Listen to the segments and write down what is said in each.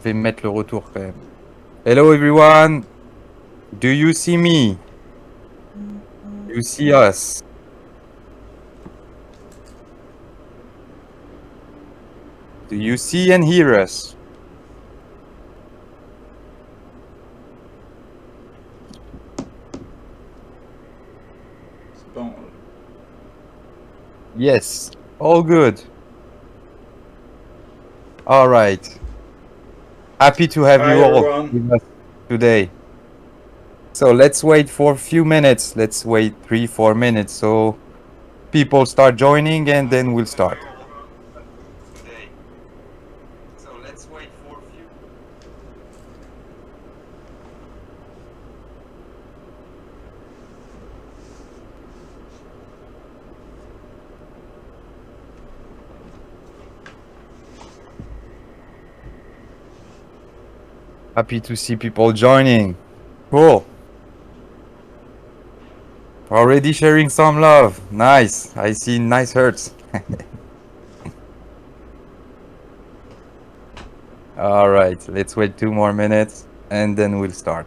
vais me mettre le retour quand même. Hello everyone. Do you see me? Do you see us? Do you see and hear us? Bon. Yes, all good. All right. Happy to have Hi, you all everyone. with us today. So let's wait for a few minutes. Let's wait 3-4 minutes so people start joining and then we'll start. So let's wait for a few. Happy to see people joining. Cool. Already sharing some love. Nice. I see nice hearts. All right. Let's wait 2 more minutes and then we'll start.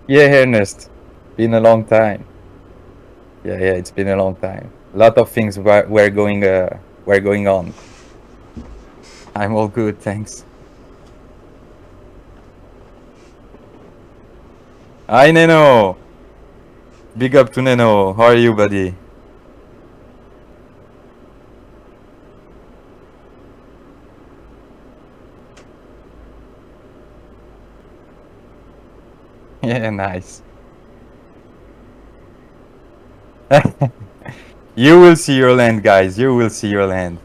Yeah, Ernest. Been a long time. Yeah, it's been a long time. A lot of things were going on. I'm all good, thanks. Hi, Neno. Big up to Neno. How are you, buddy? Yeah, nice. You will see your land, guys. You will see your land.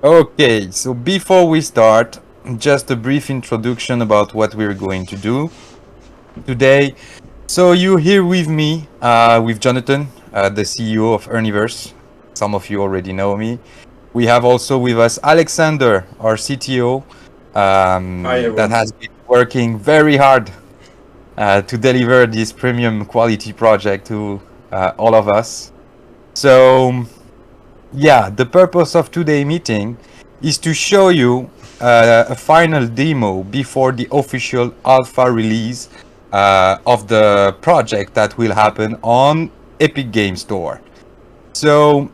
Okay, so before we start, just a brief introduction about what we're going to do today. So you're here with me, with Jonathan, the CEO of Earniverse. Some of you already know me. We have also with us Alexander, our CTO, that has been working very hard to deliver this premium quality project to all of us. So yeah, the purpose of today's meeting is to show you a final demo before the official alpha release of the project that will happen on Epic Game Store. So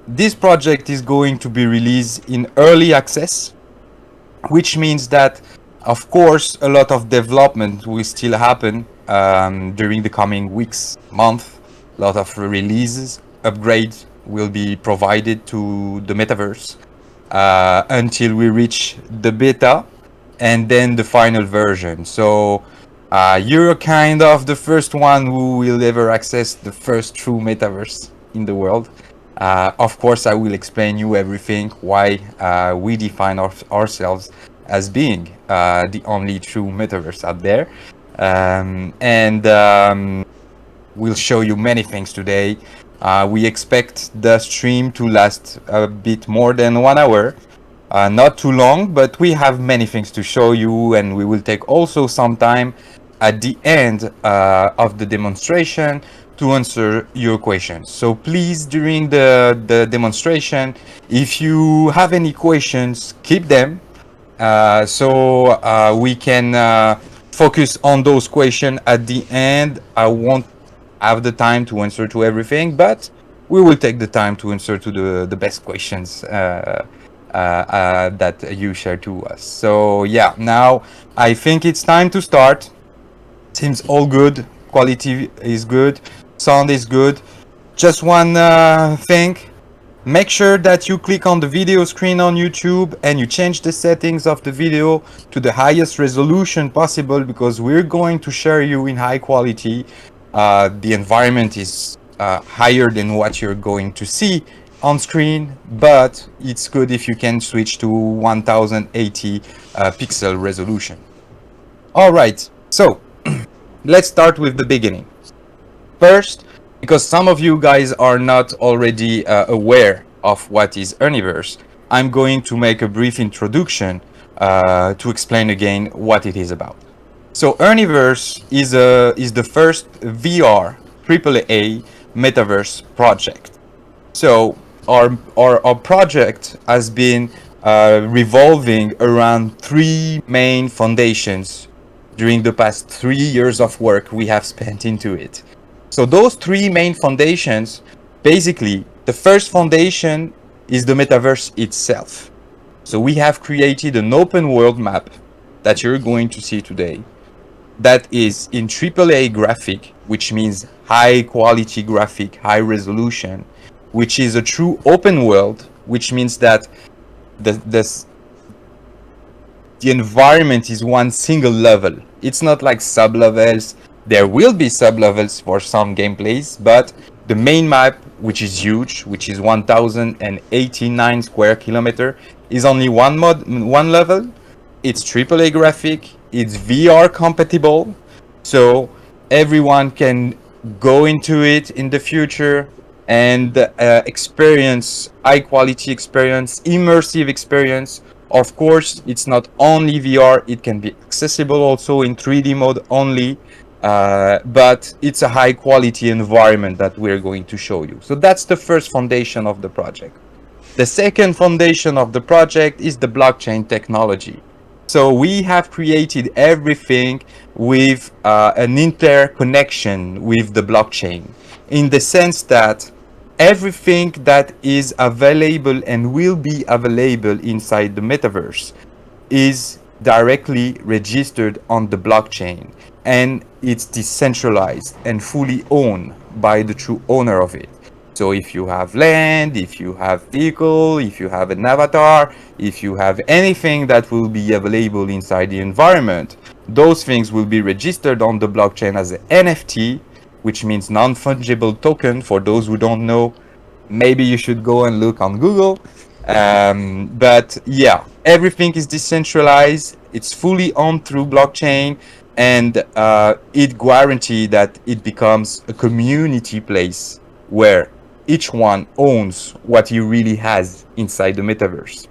this project is going to be released in early access, which means that, of course, a lot of development will still happen during the coming weeks, month. A lot of releases, upgrades will be provided to the Metaverse until we reach the beta and then the final version. So you're kind of the first one who will ever access the first true Metaverse in the world. Of course, I will explain you everything, why we define ourselves as being the only true Metaverse out there. We'll show you many things today. We expect the stream to last a bit more than 1 hour. Not too long, but we have many things to show you, and we will take also some time at the end of the demonstration to answer your questions. So please, during the demonstration, if you have any questions, keep them so we can focus on those questions at the end. I won't have the time to answer to everything, but we will take the time to answer to the best questions that you share to us. So yeah, now I think it's time to start. Seems all good. Quality is good. Sound is good. Just one thing. Make sure that you click on the video screen on YouTube and you change the settings of the video to the highest resolution possible, because we're going to share you in high quality. The environment is higher than what you're going to see on screen, but it's good if you can switch to 1080 pixel resolution. All right, so let's start with the beginning. First, because some of you guys are not already aware of what is Earniverse, I'm going to make a brief introduction to explain again what it is about. So Earniverse is the first VR AAA Metaverse project. So our project has been revolving around three main foundations during the past 3 years of work we have spent into it. So those three main foundations, basically, the first foundation is the metaverse itself. So we have created an open world map that you're going to see today that is in AAA graphic, which means high quality graphic, high resolution, which is a true open world, which means that the environment is one single level. It's not like sub levels. There will be sub levels for some gameplays, but the main map, which is huge, which is 1089 square kilometer, is only one level. It's AAA graphic, it's VR compatible, so everyone can go into it in the future and experience high quality experience, immersive experience. Of course, it's not only VR, it can be accessible also in 3D mode only, but it's a high quality environment that we're going to show you. So that's the first foundation of the project. The second foundation of the project is the blockchain technology. So we have created everything with an interconnection with the blockchain, in the sense that everything that is available and will be available inside the metaverse is directly registered on the blockchain, and it's decentralized and fully owned by the true owner of it. So if you have land, if you have vehicle, if you have an avatar, if you have anything that will be available inside the environment, those things will be registered on the blockchain as an NFT, which means non-fungible token. For those who don't know, maybe you should go and look on Google. But yeah, everything is decentralized. It's fully owned through blockchain, and it guarantees that it becomes a community place where each one owns what he really has inside the metaverse.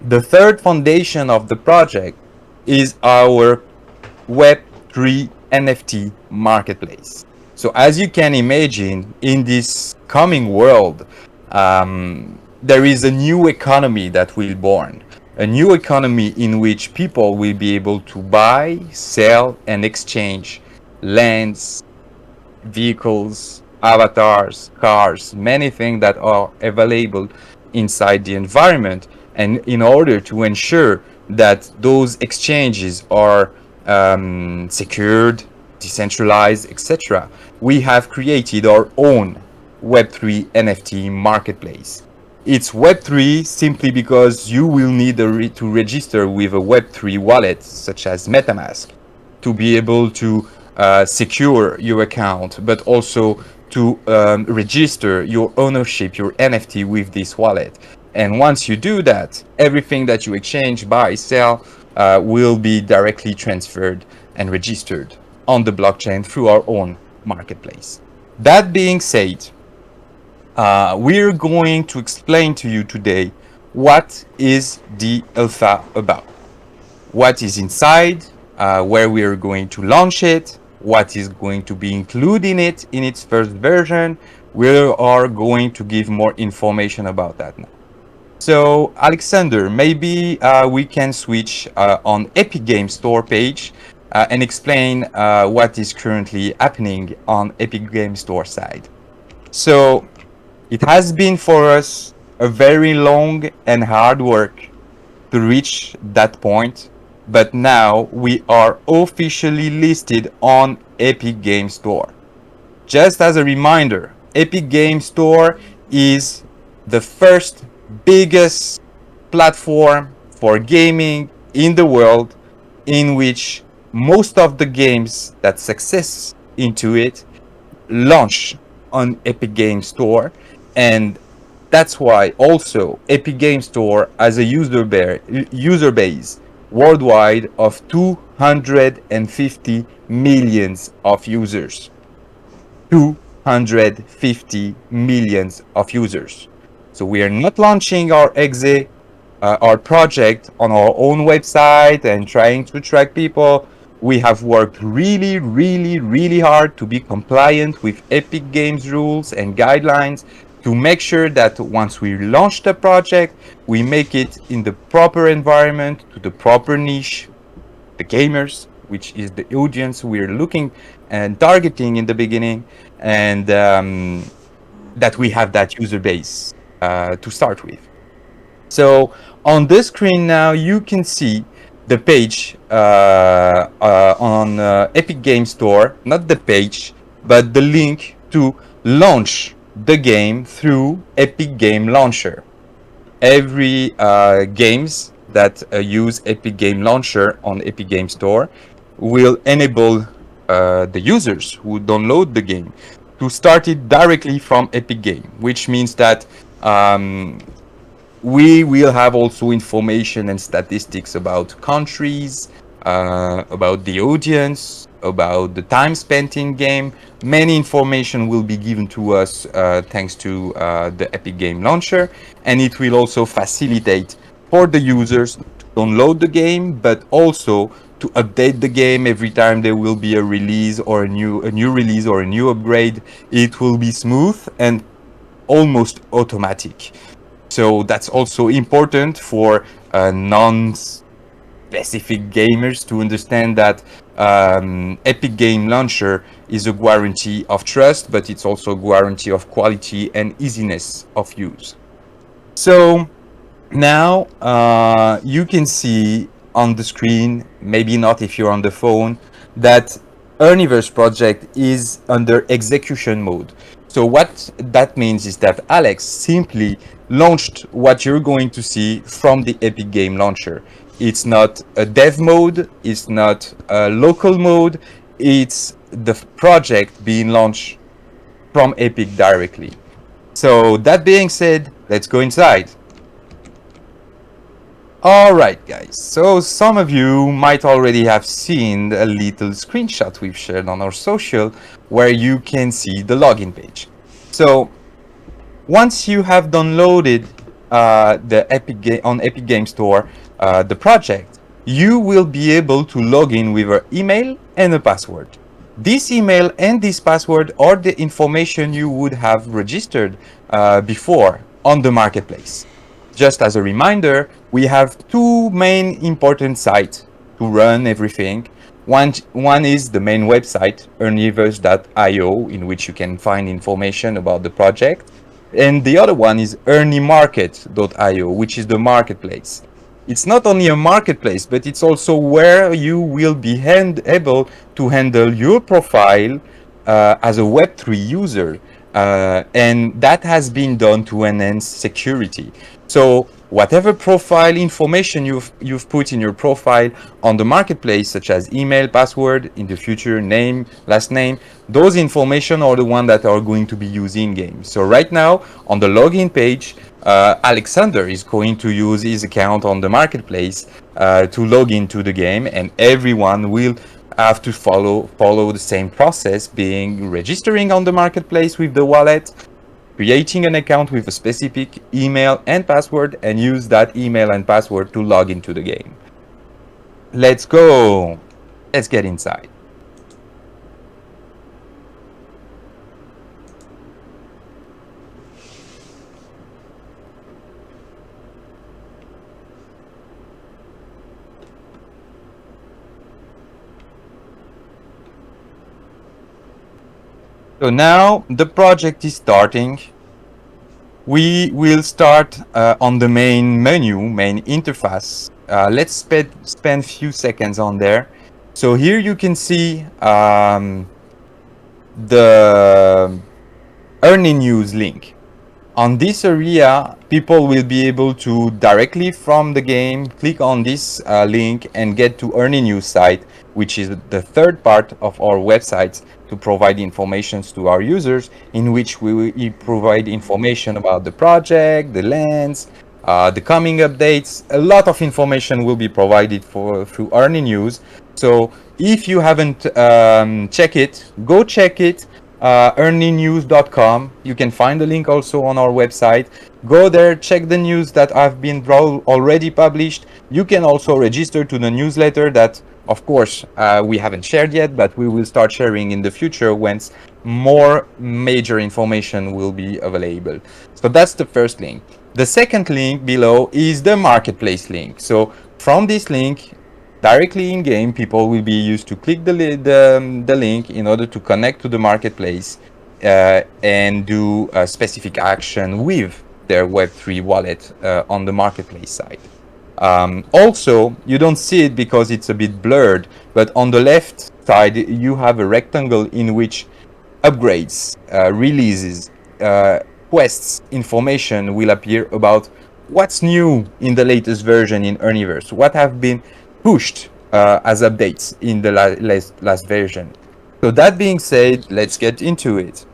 The third foundation of the project is our Web3 NFT marketplace. So as you can imagine, in this coming world, there is a new economy that will born. A new economy in which people will be able to buy, sell, and exchange lands, vehicles, avatars, cars, many things that are available inside the environment. And in order to ensure that those exchanges are secured, decentralized, etc., we have created our own Web3 NFT marketplace. It's Web3 simply because you will need to register with a Web3 wallet, such as MetaMask, to be able to secure your account, but also to register your ownership, your NFT with this wallet. And once you do that, everything that you exchange, buy, sell, will be directly transferred and registered on the blockchain through our own marketplace. That being said, we're going to explain to you today what is the alpha about, what is inside, where we are going to launch it, what is going to be included in it in its first version. We are going to give more information about that now. So Alexander, maybe we can switch on Epic Game Store page and explain what is currently happening on Epic Game Store side. So it has been for us a very long and hard work to reach that point, but now we are officially listed on Epic Game Store. Just as a reminder, Epic Game Store is the first biggest platform for gaming in the world, in which most of the games that success into it launch on Epic Game Store. And that's why also Epic Game Store has a user base worldwide of 250 millions of users. 250 millions of users. So we are not launching our project on our own website and trying to track people. We have worked really, really, really hard to be compliant with Epic Games rules and guidelines to make sure that once we launch the project, we make it in the proper environment, to the proper niche, the gamers, which is the audience we're looking and targeting in the beginning, and that we have that user base to start with. So on the screen now, you can see the page on Epic Game Store, not the page, but the link to launch the game through Epic Game Launcher. Every games that use Epic Game Launcher on Epic Game Store will enable the users who download the game to start it directly from Epic Game, which means that we will have also information and statistics about countries, about the audience, about the time spent in game. Many information will be given to us thanks to the Epic Game Launcher, and it will also facilitate for the users to download the game, but also to update the game every time there will be a release or a new release or a new upgrade. It will be smooth and almost automatic. So that's also important for non-specific gamers to understand that Epic Game Launcher is a guarantee of trust, but it's also a guarantee of quality and easiness of use. So now you can see on the screen, maybe not if you're on the phone, that Earniverse project is under execution mode. So what that means is that Alex simply launched what you're going to see from the Epic Game Launcher. It's not a dev mode, it's not a local mode, it's the project being launched from Epic directly. So that being said, let's go inside. Alright guys, so some of you might already have seen a little screenshot we've shared on our social where you can see the login page. So once you have downloaded the Epic Game Store, the project, you will be able to log in with an email and a password. This email and this password are the information you would have registered before on the marketplace. Just as a reminder, we have two main important sites to run everything. One is the main website, Earniverse.io, in which you can find information about the project. And the other one is EarnieMarket.io, which is the marketplace. It's not only a marketplace, but it's also where you will be able to handle your profile as a Web3 user. And that has been done to enhance security. So whatever profile information you've put in your profile on the marketplace, such as email, password, in the future name, last name, those information are the ones that are going to be used in game. So right now on the login page, Alexander is going to use his account on the marketplace to log into the game, and everyone will have to follow the same process, being registering on the marketplace with the wallet, creating an account with a specific email and password, and use that email and password to log into the game. Let's go. Let's get inside. So now the project is starting. We will start on the main menu, main interface. Let's spend a few seconds on there. So here you can see the Ernie News link. On this area, people will be able to directly from the game click on this link and get to Ernie News site, which is the third part of our website to provide information to our users, in which we will provide information about the project, the lands, the coming updates. A lot of information will be provided through Ernie News. So if you haven't checked it, go check it. earnynews.com. You can find the link also on our website. Go there, check the news that have been already published. You can also register to the newsletter that, of course, we haven't shared yet, but we will start sharing in the future once more major information will be available. So that's the first link. The second link below is the marketplace link. So from this link, directly in game, people will be used to click the link in order to connect to the marketplace and do a specific action with their Web3 wallet on the marketplace side. Also, you don't see it because it's a bit blurred, but on the left side, you have a rectangle in which upgrades, releases, quests, information will appear about what's new in the latest version in Earniverse, what have been pushed as updates in the last version. So that being said, let's get into it.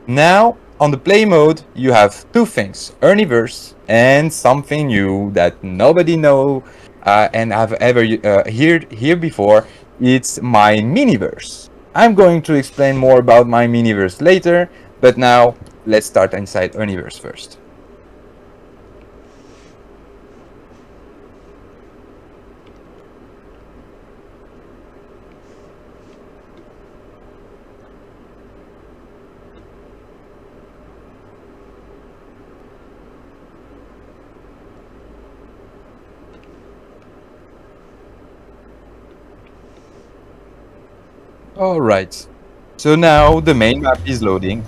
Now, on the play mode, you have two things, Earniverse and something new that nobody know and have ever heard before. It's my Miniverse. I'm going to explain more about my Miniverse later, but now let's start inside Earniverse first. All right, so now the main map is loading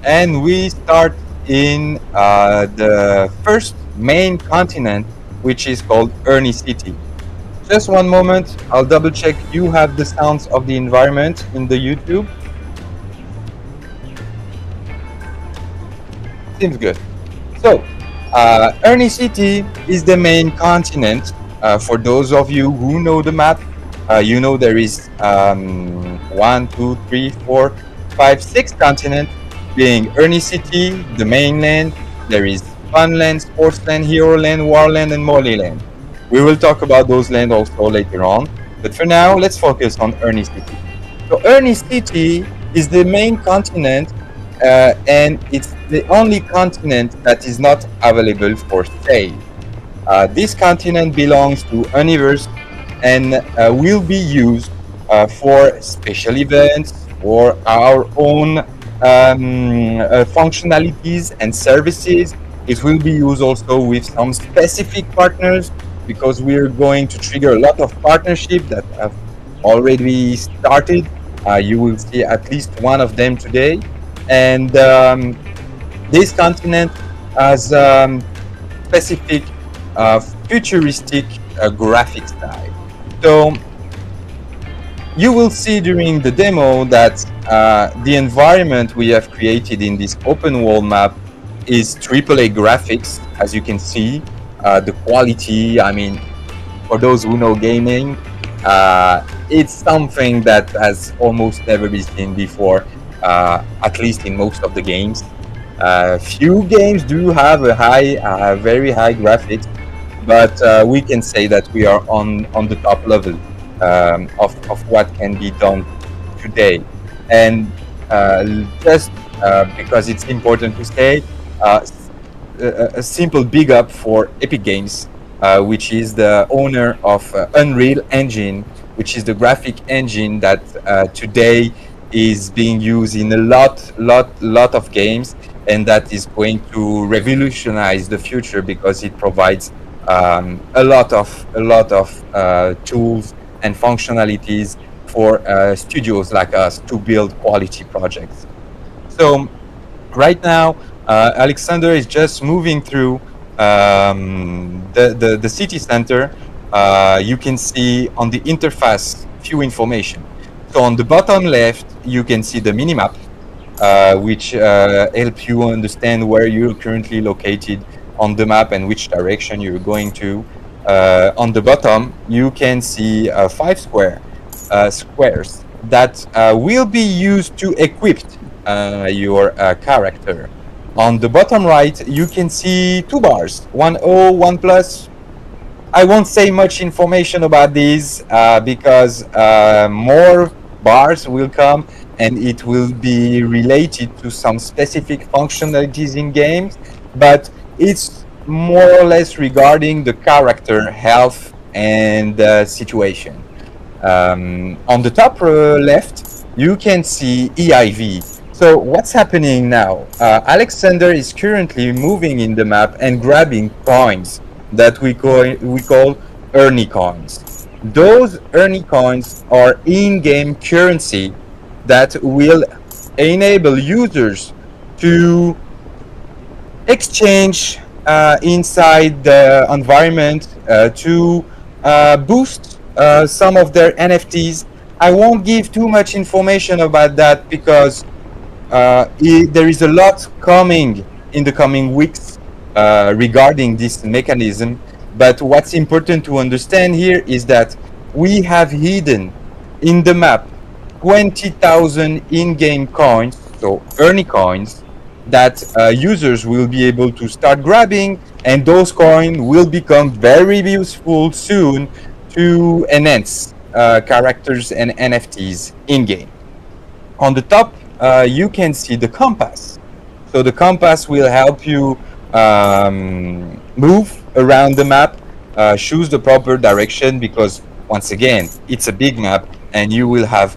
and we start in the first main continent, which is called Ernie City. Just one moment, I'll double check you have the sounds of the environment in the YouTube. Seems good. So, Ernie City is the main continent. For those of you who know the map, you know there is 1, 2, 3, 4, 5, 6 continents, being Ernie City, the mainland. There is Funland, Sportsland, Heroland, Warland, and Moneyland. We will talk about those lands also later on, but for now, let's focus on Ernie City. So Ernie City is the main continent, and it's the only continent that is not available for sale. This continent belongs to Unveil and will be used for special events or our own functionalities and services. It will be used also with some specific partners because we're going to trigger a lot of partnerships that have already started. You will see at least one of them today. And this continent has specific futuristic graphic style. So you will see during the demo that the environment we have created in this open world map is AAA graphics, as you can see. The quality, I mean, for those who know gaming, it's something that has almost never been seen before, at least in most of the games. Few games do have a very high graphics, but we can say that we are on the top level of what can be done today. And just because it's important to say, a simple big up for Epic Games, which is the owner of Unreal Engine, which is the graphic engine that today is being used in a lot of games, and that is going to revolutionize the future because it provides a lot of tools and functionalities for studios like us to build quality projects. So right now, Alexander is just moving through the city center. You can see on the interface few information. So on the bottom left, you can see the minimap, which helps you understand where you're currently located on the map and which direction you're going to. On the bottom, you can see 5 squares that will be used to equip your character. On the bottom right, you can see 2 bars, 1O, 1 plus. I won't say much information about these because more bars will come and it will be related to some specific functionalities in games, but it's more or less regarding the character, health, and situation. On the top left, you can see EIV. So what's happening now? Alexander is currently moving in the map and grabbing coins that we call Ernie coins. Those Ernie coins are in-game currency that will enable users to exchange inside the environment to boost some of their NFTs. I won't give too much information about that because there is a lot coming in the coming weeks regarding this mechanism. But what's important to understand here is that we have hidden in the map 20,000 in-game coins, so Ernie coins, that users will be able to start grabbing, and those coins will become very useful soon to enhance characters and NFTs in-game. On the top, you can see the compass. So the compass will help you move around the map, choose the proper direction, because once again, it's a big map and you will have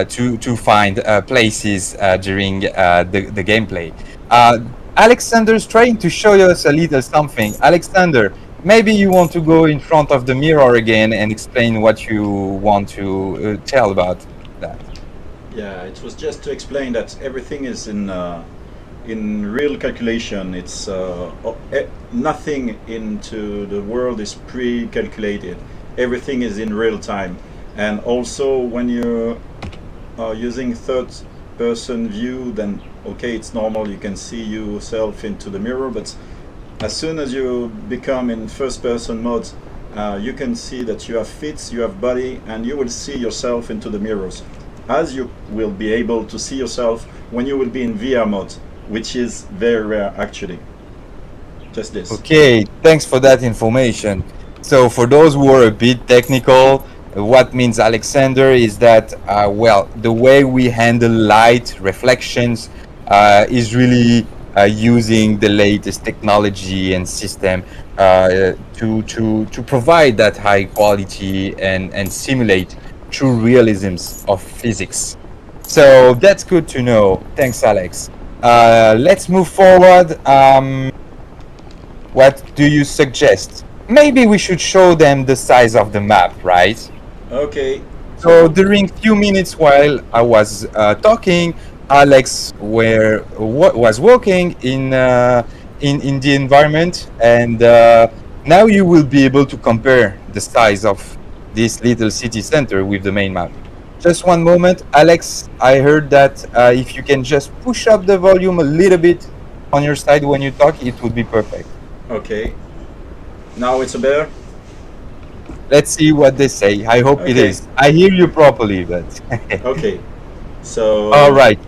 to find places during the gameplay. Alexander's trying to show us a little something. Alexander, maybe you want to go in front of the mirror again and explain what you want to tell about that. Yeah, it was just to explain that everything is in real calculation. It's nothing into the world is pre-calculated. Everything is in real time. And also when you are using third-person view, then okay, it's normal, you can see yourself into the mirror, but as soon as you become in first-person mode, you can see that you have feet, you have body, and you will see yourself into the mirrors, as you will be able to see yourself when you will be in VR mode, which is very rare actually. Just this. Okay, thanks for that information. So for those who are a bit technical, what means Alexander is that, well, the way we handle light reflections is really using the latest technology and system to provide that high quality and simulate true realisms of physics. So that's good to know. Thanks, Alex. Let's move forward. What do you suggest? Maybe we should show them the size of the map, right? Okay. So during few minutes while I was talking, Alex was walking in the environment, and now you will be able to compare the size of this little city center with the main map. Just one moment, Alex. I heard that if you can just push up the volume a little bit on your side when you talk, it would be perfect. Okay. Now it's better. Let's see what they say. I hope it is. I hear you properly, but okay. So. All right.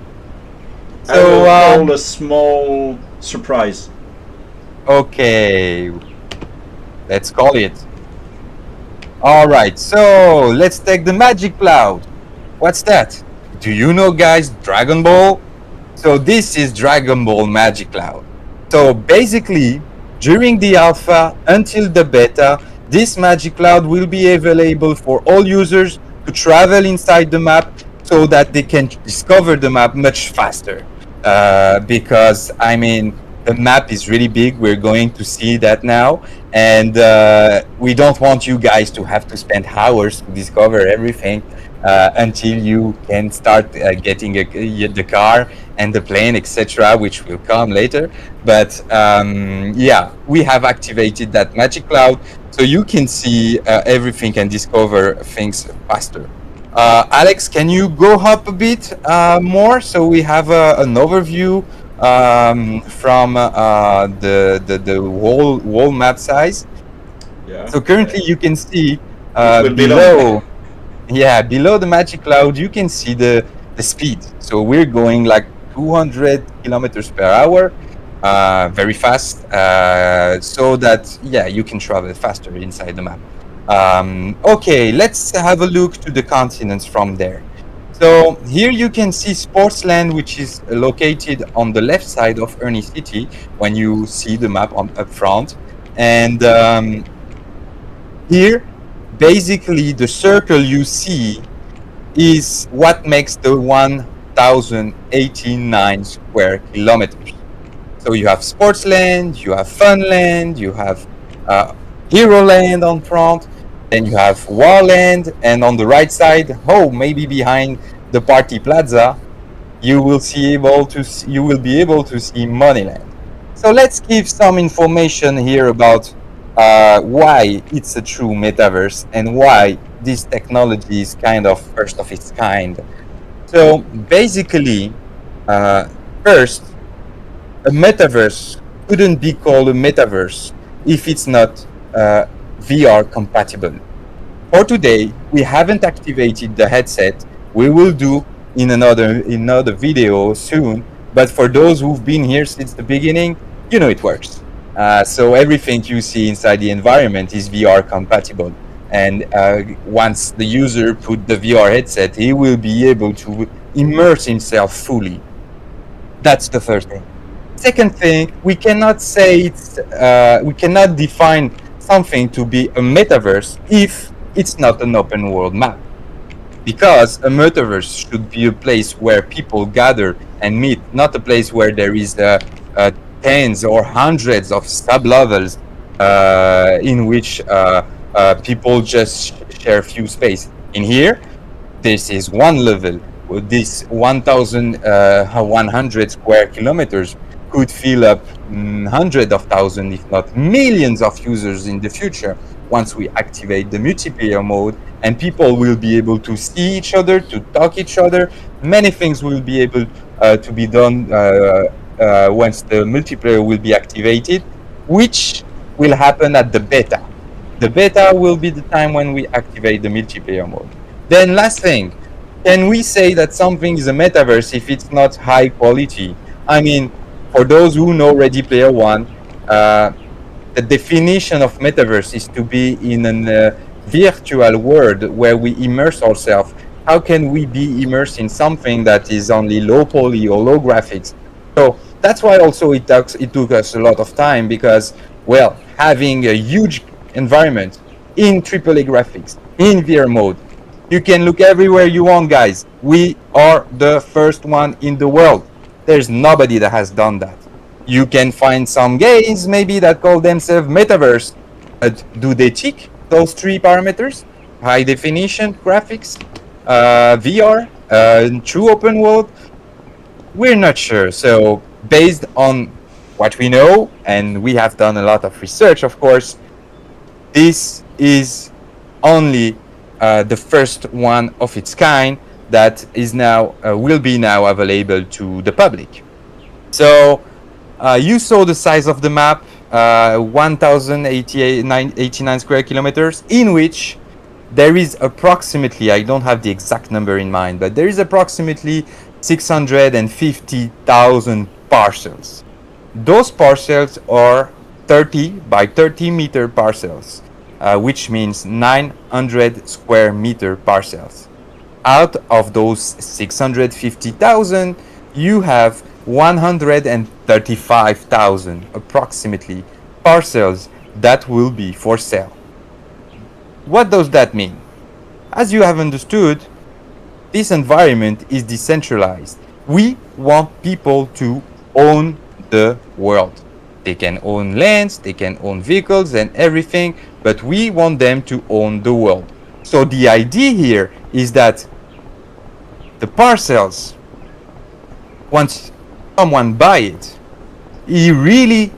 So I will call a small surprise. Okay. Let's call it. All right. So let's take the magic cloud. What's that? Do you know, guys, Dragon Ball? So this is Dragon Ball Magic Cloud. So basically, during the alpha until the beta, this magic cloud will be available for all users to travel inside the map so that they can discover the map much faster. Because, I mean, the map is really big. We're going to see that now. And we don't want you guys to have to spend hours to discover everything until you can start getting the car and the plane, etc., which will come later. But yeah, we have activated that magic cloud so you can see everything and discover things faster. Alex, can you go up a bit more so we have an overview from the whole map size? Yeah. So currently you can see below the magic cloud, you can see the speed. So we're going like 200 kilometers per hour, very fast, so that, yeah, you can travel faster inside the map. Okay, let's have a look to the continents from there. So here you can see Sportsland, which is located on the left side of Ernie City when you see the map on up front. And here, basically, the circle you see is what makes the 1,089 square kilometers. So you have Sportsland, you have Funland, you have uh, Heroland on front, then you have Warland, and on the right side, oh, maybe behind the party plaza, you will be able to see Moneyland. So let's give some information here about why it's a true metaverse and why this technology is kind of first of its kind. So basically, uh, first, a metaverse couldn't be called a metaverse if it's not VR compatible. For today, we haven't activated the headset. We will do in another video soon. But for those who've been here since the beginning, you know it works. So everything you see inside the environment is VR compatible. And once the user put the VR headset, he will be able to immerse himself fully. That's the first thing. Second thing, we cannot we cannot define something to be a metaverse if it's not an open world map. Because a metaverse should be a place where people gather and meet, not a place where there is tens or hundreds of sub-levels in which people just share few space. In here, this is one level. This 1,100 square kilometers could fill up hundreds of thousands, if not millions of users in the future once we activate the multiplayer mode, and people will be able to see each other, to talk each other. Many things will be able to be done once the multiplayer will be activated, which will happen at the beta. The beta will be the time when we activate the multiplayer mode. Then last thing, can we say that something is a metaverse if it's not high quality? I mean, for those who know Ready Player One, the definition of metaverse is to be in a virtual world where we immerse ourselves. How can we be immersed in something that is only low poly or low graphics? So that's why also it took us a lot of time, because, well, having a huge environment in AAA graphics, in VR mode, you can look everywhere you want, guys. We are the first one in the world. There's nobody that has done that. You can find some games maybe that call themselves metaverse. But do they tick those three parameters? High definition graphics, VR, true open world? We're not sure. So based on what we know, and we have done a lot of research, of course, this is only the first one of its kind that is now will be now available to the public. So you saw the size of the map, 1,089 square kilometers, in which there is approximately, I don't have the exact number in mind, but there is approximately 650,000 parcels. Those parcels are 30 by 30 meter parcels, which means 900 square meter parcels. Out of those 650,000, you have 135,000 approximately parcels that will be for sale. What does that mean? As you have understood, this environment is decentralized. We want people to own the world. They can own lands, they can own vehicles and everything, but we want them to own the world. So the idea here is that the parcels, once someone buy it, he really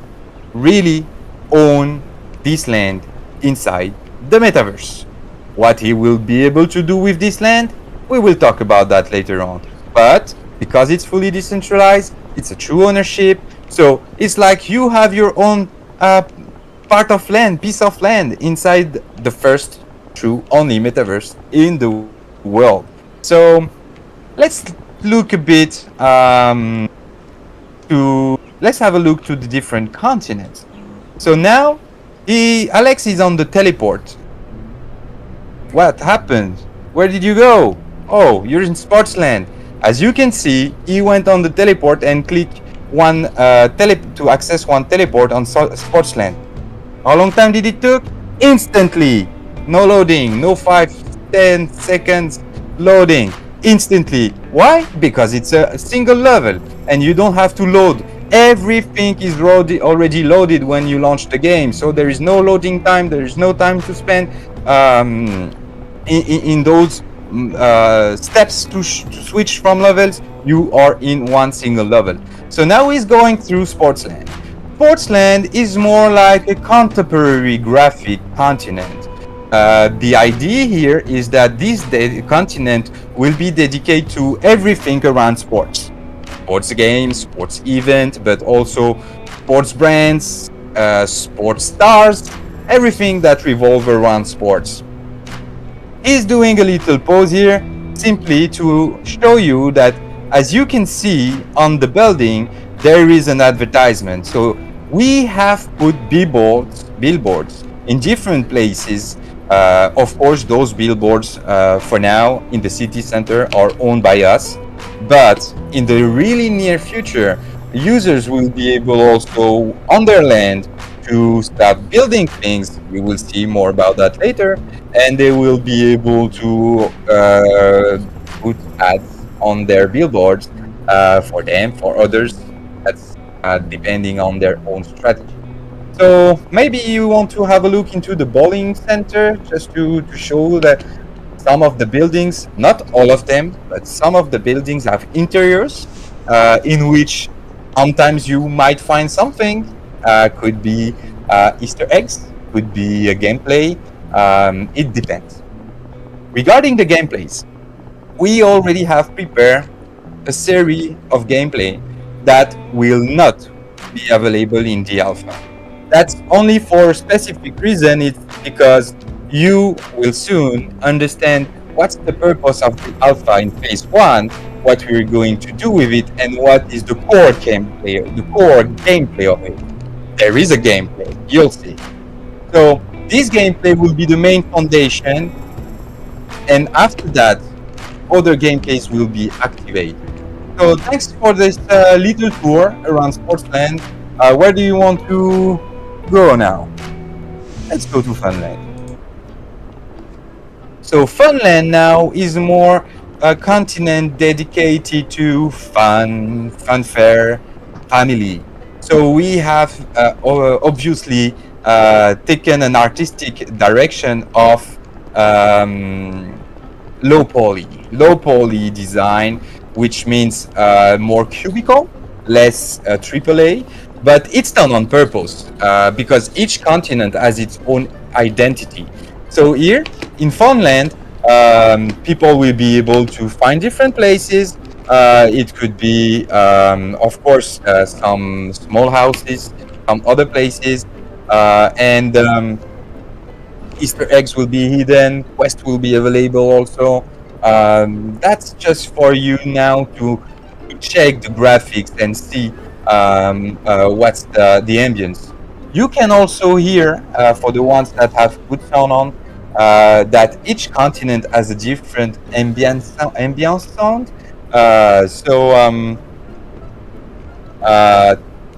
own this land inside the metaverse. What he will be able to do with this land, we will talk about that later on. But because it's fully decentralized, it's a true ownership. So it's like you have your own part of land, piece of land inside the first true only metaverse in the world. So let's look a bit let's have a look to the different continents. So now Alex is on the teleport. What happened? Where did you go? Oh, you're in Sportsland. As you can see, he went on the teleport and clicked one to access one teleport on Sportsland. How long time did it took? Instantly. No loading, no 5, 10 seconds loading. Instantly. Why? Because it's a single level and you don't have to load. Everything is already loaded when you launch the game. So there is no loading time, there is no time to spend in those steps to switch from levels. You are in one single level. So now he's going through Sportsland. Sportsland is more like a contemporary graphic continent. The idea here is that this continent will be dedicated to everything around sports. Sports games, sports event, but also sports brands, sports stars, everything that revolves around sports. He's doing a little pause here simply to show you that, as you can see on the building, there is an advertisement. So we have put billboards in different places. Of course, those billboards for now in the city center are owned by us, but in the really near future, users will be able also on their land to start building things. We will see more about that later, and they will be able to put ads on their billboards for them, for others. That's depending on their own strategy. So maybe you want to have a look into the bowling center just to show that some of the buildings, not all of them, but some of the buildings have interiors in which sometimes you might find something. Could be Easter eggs, could be a gameplay. It depends. Regarding the gameplays, we already have prepared a series of gameplay that will not be available in the alpha. That's only for a specific reason. It's because you will soon understand what's the purpose of the alpha in phase 1, what we're going to do with it, and what is the core gameplay of it. There is a gameplay, you'll see. So this gameplay will be the main foundation, and after that, other gameplays will be activated. So thanks for this little tour around Sportsland. Where do you want to go now? Let's go to Funland. So Funland now is more a continent dedicated to fun, fanfare, family. So we have obviously taken an artistic direction of low poly design, which means more cubicle, less AAA, but it's done on purpose because each continent has its own identity. So here in Funland, people will be able to find different places. It could be, of course, some small houses, some other places, and Easter eggs will be hidden, quests will be available also. That's just for you now to check the graphics and see what's the ambience. You can also hear, for the ones that have good sound on, that each continent has a different ambience sound.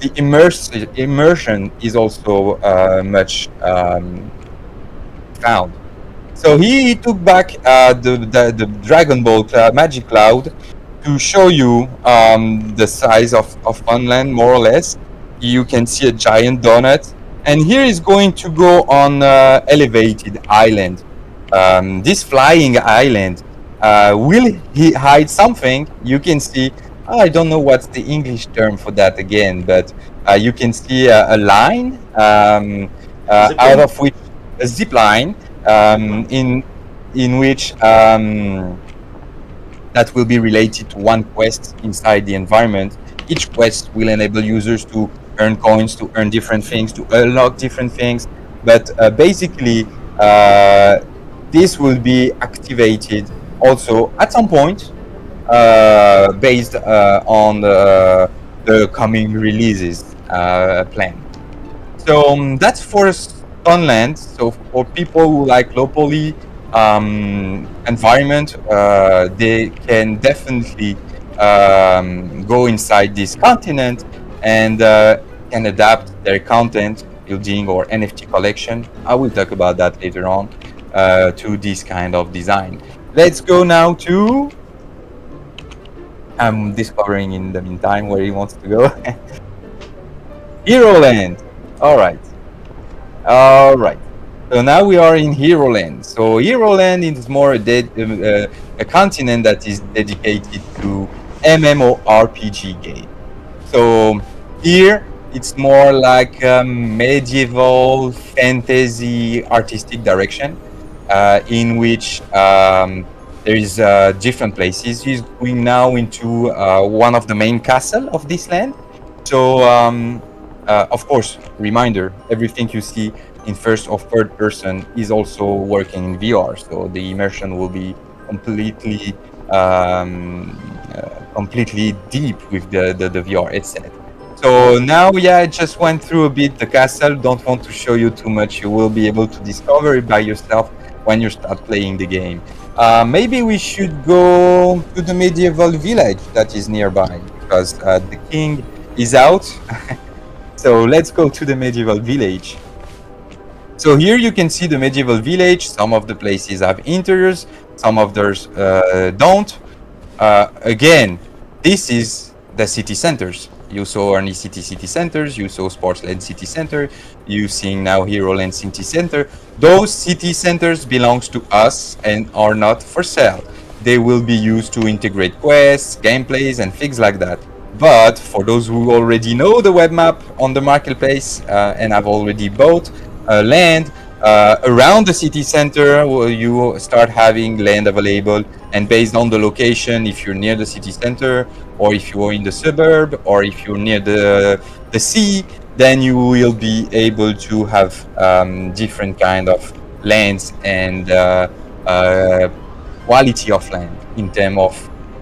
The immersion is also much found. So he took back the Dragon Ball Magic Cloud to show you the size of Funland, more or less. You can see a giant donut, and here is going to go on elevated island. This flying island will hide something. You can see, I don't know what's the English term for that again, but you can see a line out of which a zip line in which that will be related to one quest inside the environment. Each quest will enable users to earn coins, to earn different things, to unlock different things. But basically, this will be activated also at some point based on the coming releases plan. So that's for Funland. So for people who like low poly environment, they can definitely go inside this continent and can adapt their content building or NFT collection. I will talk about that later on to this kind of design. Let's go now to. I'm discovering in the meantime where he wants to go. Heroland. All right. All right. So now we are in Heroland. So Heroland is more a continent that is dedicated to MMORPG game. So here it's more like a medieval fantasy artistic direction, in which there is different places. He's going now into one of the main castle of this land. So of course, reminder, everything you see in first or third person is also working in VR. So the immersion will be completely completely deep with the VR headset. So now, yeah, I just went through a bit the castle. Don't want to show you too much. You will be able to discover it by yourself when you start playing the game. Maybe we should go to the medieval village that is nearby, because the king is out. So let's go to the medieval village. So here you can see the medieval village. Some of the places have interiors, some of theirs don't. Again, this is the city centers. You saw Ernie city centers, you saw Sportsland city center, you seeing now Heroland city center. Those city centers belongs to us and are not for sale. They will be used to integrate quests, gameplays, and things like that. But for those who already know the web map on the marketplace and have already bought land around the city center, you start having land available, and based on the location, if you're near the city center, or if you are in the suburb, or if you're near the sea, then you will be able to have different kind of lands and quality of land in terms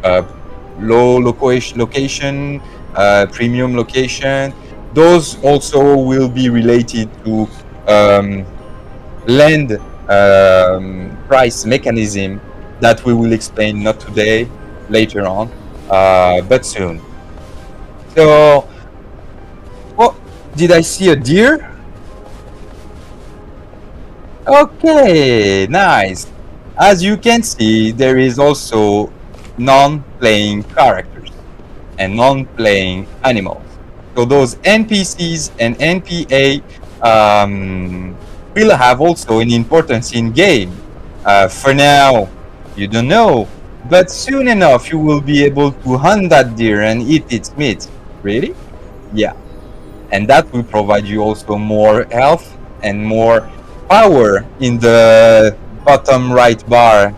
of low location, premium location. Those also will be related to land price mechanism that we will explain not today, later on, but soon. So, oh, did I see a deer? Okay, nice. As you can see, there is also non-playing characters and non-playing animals. So those NPCs and NPA will have also an importance in game. For now, you don't know, but soon enough you will be able to hunt that deer and eat its meat. Really? Yeah. And that will provide you also more health and more power in the bottom right bar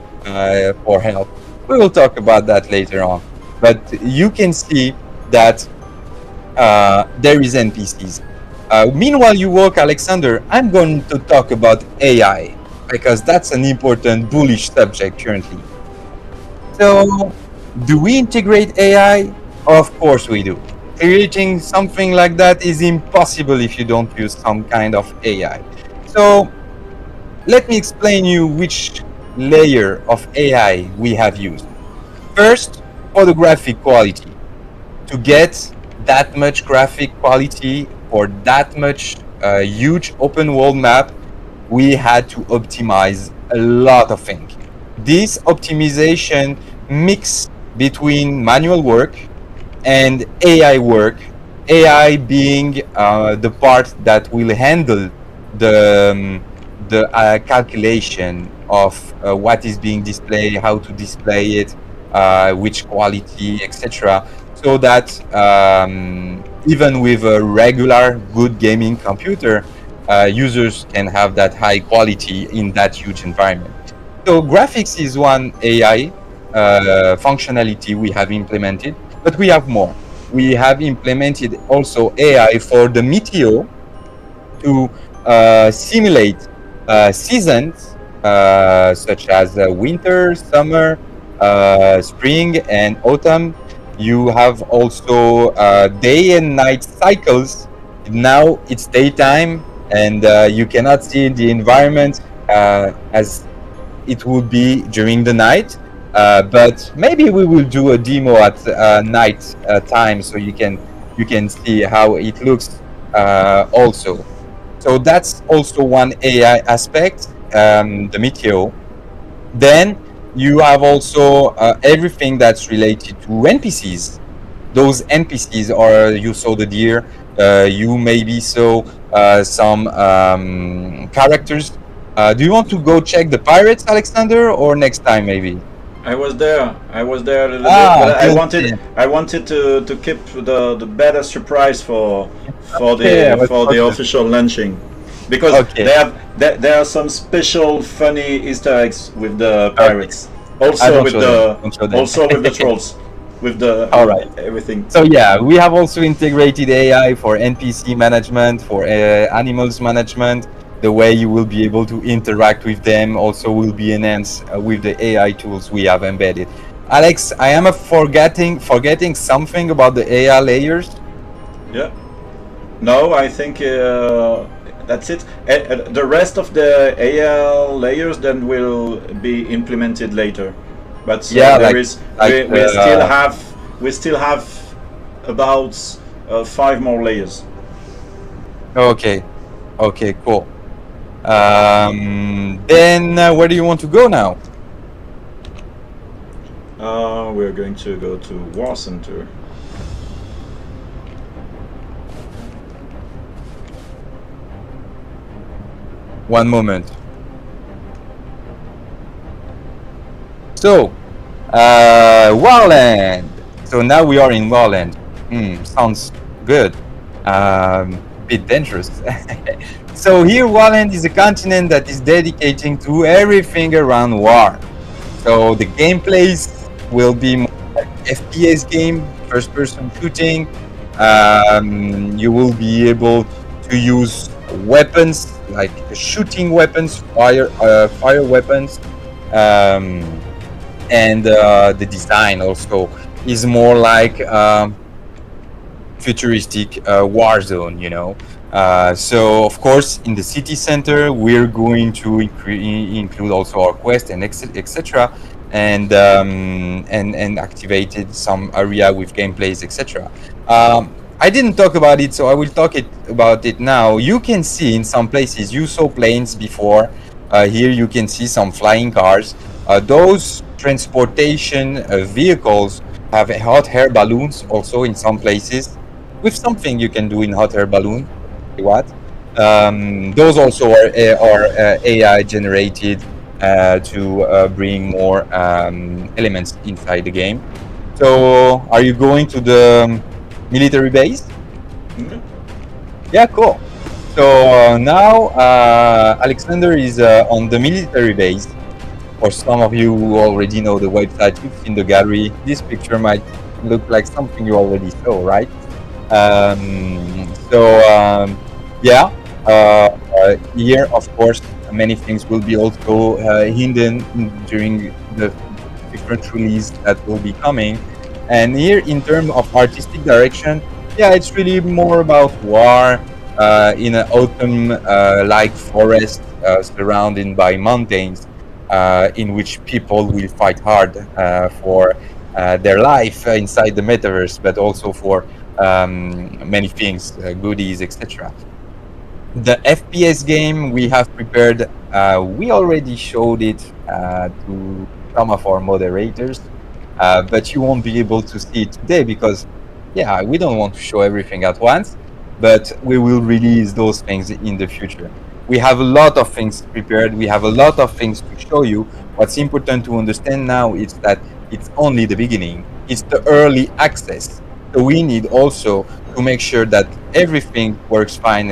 for health. We will talk about that later on. But you can see that there is NPCs. Meanwhile you walk, Alexander, I'm going to talk about AI, because that's an important bullish subject currently. So, do we integrate AI? Of course we do. Creating something like that is impossible if you don't use some kind of AI. So, let me explain you which layer of AI we have used. First, photographic quality. To get that much graphic quality for that much huge open world map, we had to optimize a lot of things. This optimization mix between manual work and AI work, AI being the part that will handle the calculation of what is being displayed, how to display it, which quality, etc. So that even with a regular good gaming computer, users can have that high quality in that huge environment. So graphics is one AI functionality we have implemented, but we have more. We have implemented also AI for the Meteo to simulate seasons such as winter, summer, spring, and autumn. You have also day and night cycles. Now it's daytime, and you cannot see the environment as it will be during the night, but maybe we will do a demo at night time, so you can see how it looks also. So that's also one AI aspect, the Meteo. Then you have also everything that's related to NPCs. Those NPCs are, you saw the deer, you maybe saw some characters. Do you want to go check the pirates, Alexander, or next time maybe? I was there. I was there a little bit, Ah, but good. Yeah. I wanted to keep the better surprise for Okay, I was for the cautious. official launching, because Okay, there are some special funny Easter eggs with the okay. pirates, I don't show them. Don't show them. also with the trolls, with the All right. everything. So yeah, we have also integrated AI for NPC management, for animals management. The way you will be able to interact with them also will be enhanced with the AI tools we have embedded. Alex, I am forgetting something about the AI layers. Yeah. No, I think that's it. The rest of the AL layers then will be implemented later. But Yeah, there is like we still have about 5 more layers. okay, okay, cool. Then where do you want to go now? We're going to go to War Center. One moment. So, Warland. So now we are in Warland. Sounds good. Bit dangerous. So here, Warland is a continent that is dedicating to everything around war. So the gameplays will be more like FPS game, first-person shooting. You will be able to use weapons like shooting weapons, fire weapons. And the design also is more like futuristic war zone, so of course in the city center we're going to include also our quest and etc, and activated some area with gameplays, etc. I didn't talk about it, so I will talk about it now. You can see in some places, you saw planes before. Here you can see some flying cars. Those transportation vehicles have hot air balloons also in some places, with something you can do in hot air balloon. What? Those also are AI generated to bring more elements inside the game. So, are you going to the military base? Mhm. Yeah, cool. So now Alexander is on the military base. For some of you who already know the website, you've seen the gallery. This picture might look like something you already saw, right? Yeah, here, of course, many things will be also hidden during the different release that will be coming. And here, in terms of artistic direction, yeah, it's really more about war in an autumn-like forest surrounded by mountains, in which people will fight hard for their life inside the metaverse, but also for many things, goodies, etc. The FPS game we have prepared, we already showed it to some of our moderators, but you won't be able to see it today because, yeah, we don't want to show everything at once, but we will release those things in the future. We have a lot of things prepared. We have a lot of things to show you. What's important to understand now is that it's only the beginning. It's the early access. So we need also to make sure that everything works fine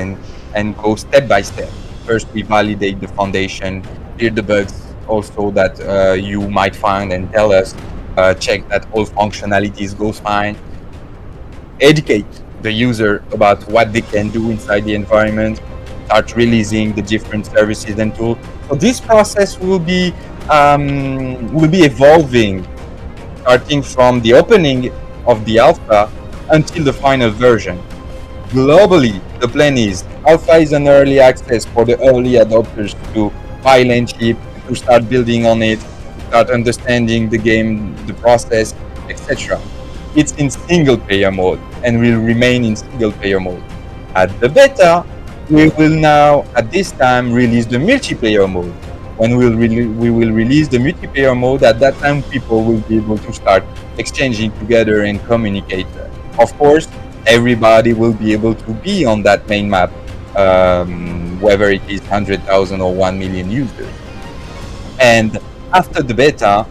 and go step by step. First, we validate the foundation, clear the bugs also that you might find, and tell us, check that all functionalities goes fine. Educate the user about what they can do inside the environment, start releasing the different services and tools. So this process will be evolving, starting from the opening of the alpha until the final version. Globally, the plan is alpha is an early access for the early adopters to buy land chip, to start building on it, start understanding the game, the process, etc. It's in single player mode and will remain in single player mode. At the beta, we will now, at this time, release the multiplayer mode. When we will release the multiplayer mode, at that time, people will be able to start exchanging together and communicate. Of course, everybody will be able to be on that main map, whether it is 100,000 or 1 million users. And after the beta,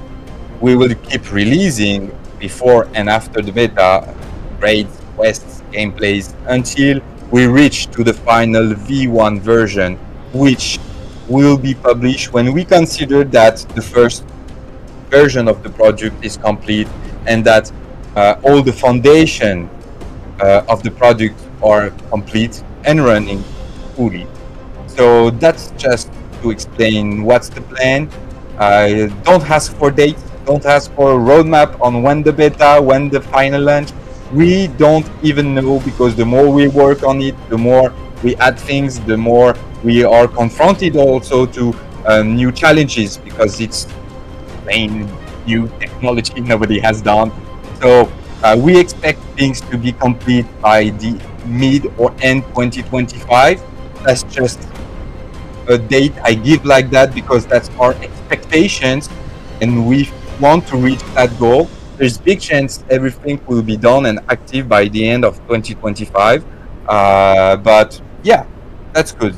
we will keep releasing before and after the beta raids, quests, gameplays until we reach to the final V1 version, which will be published when we consider that the first version of the project is complete and that all the foundation of the project are complete and running fully. So that's just to explain what's the plan. Don't ask for dates, don't ask for a roadmap on when the beta, when the final launch. We don't even know, because the more we work on it, the more we add things, the more we are confronted also to new challenges, because it's plain new technology nobody has done. So we expect things to be complete by the mid or end 2025. That's just a date I give like that because that's our expectations, and we want to reach that goal. There's big chance everything will be done and active by the end of 2025. But yeah, that's good.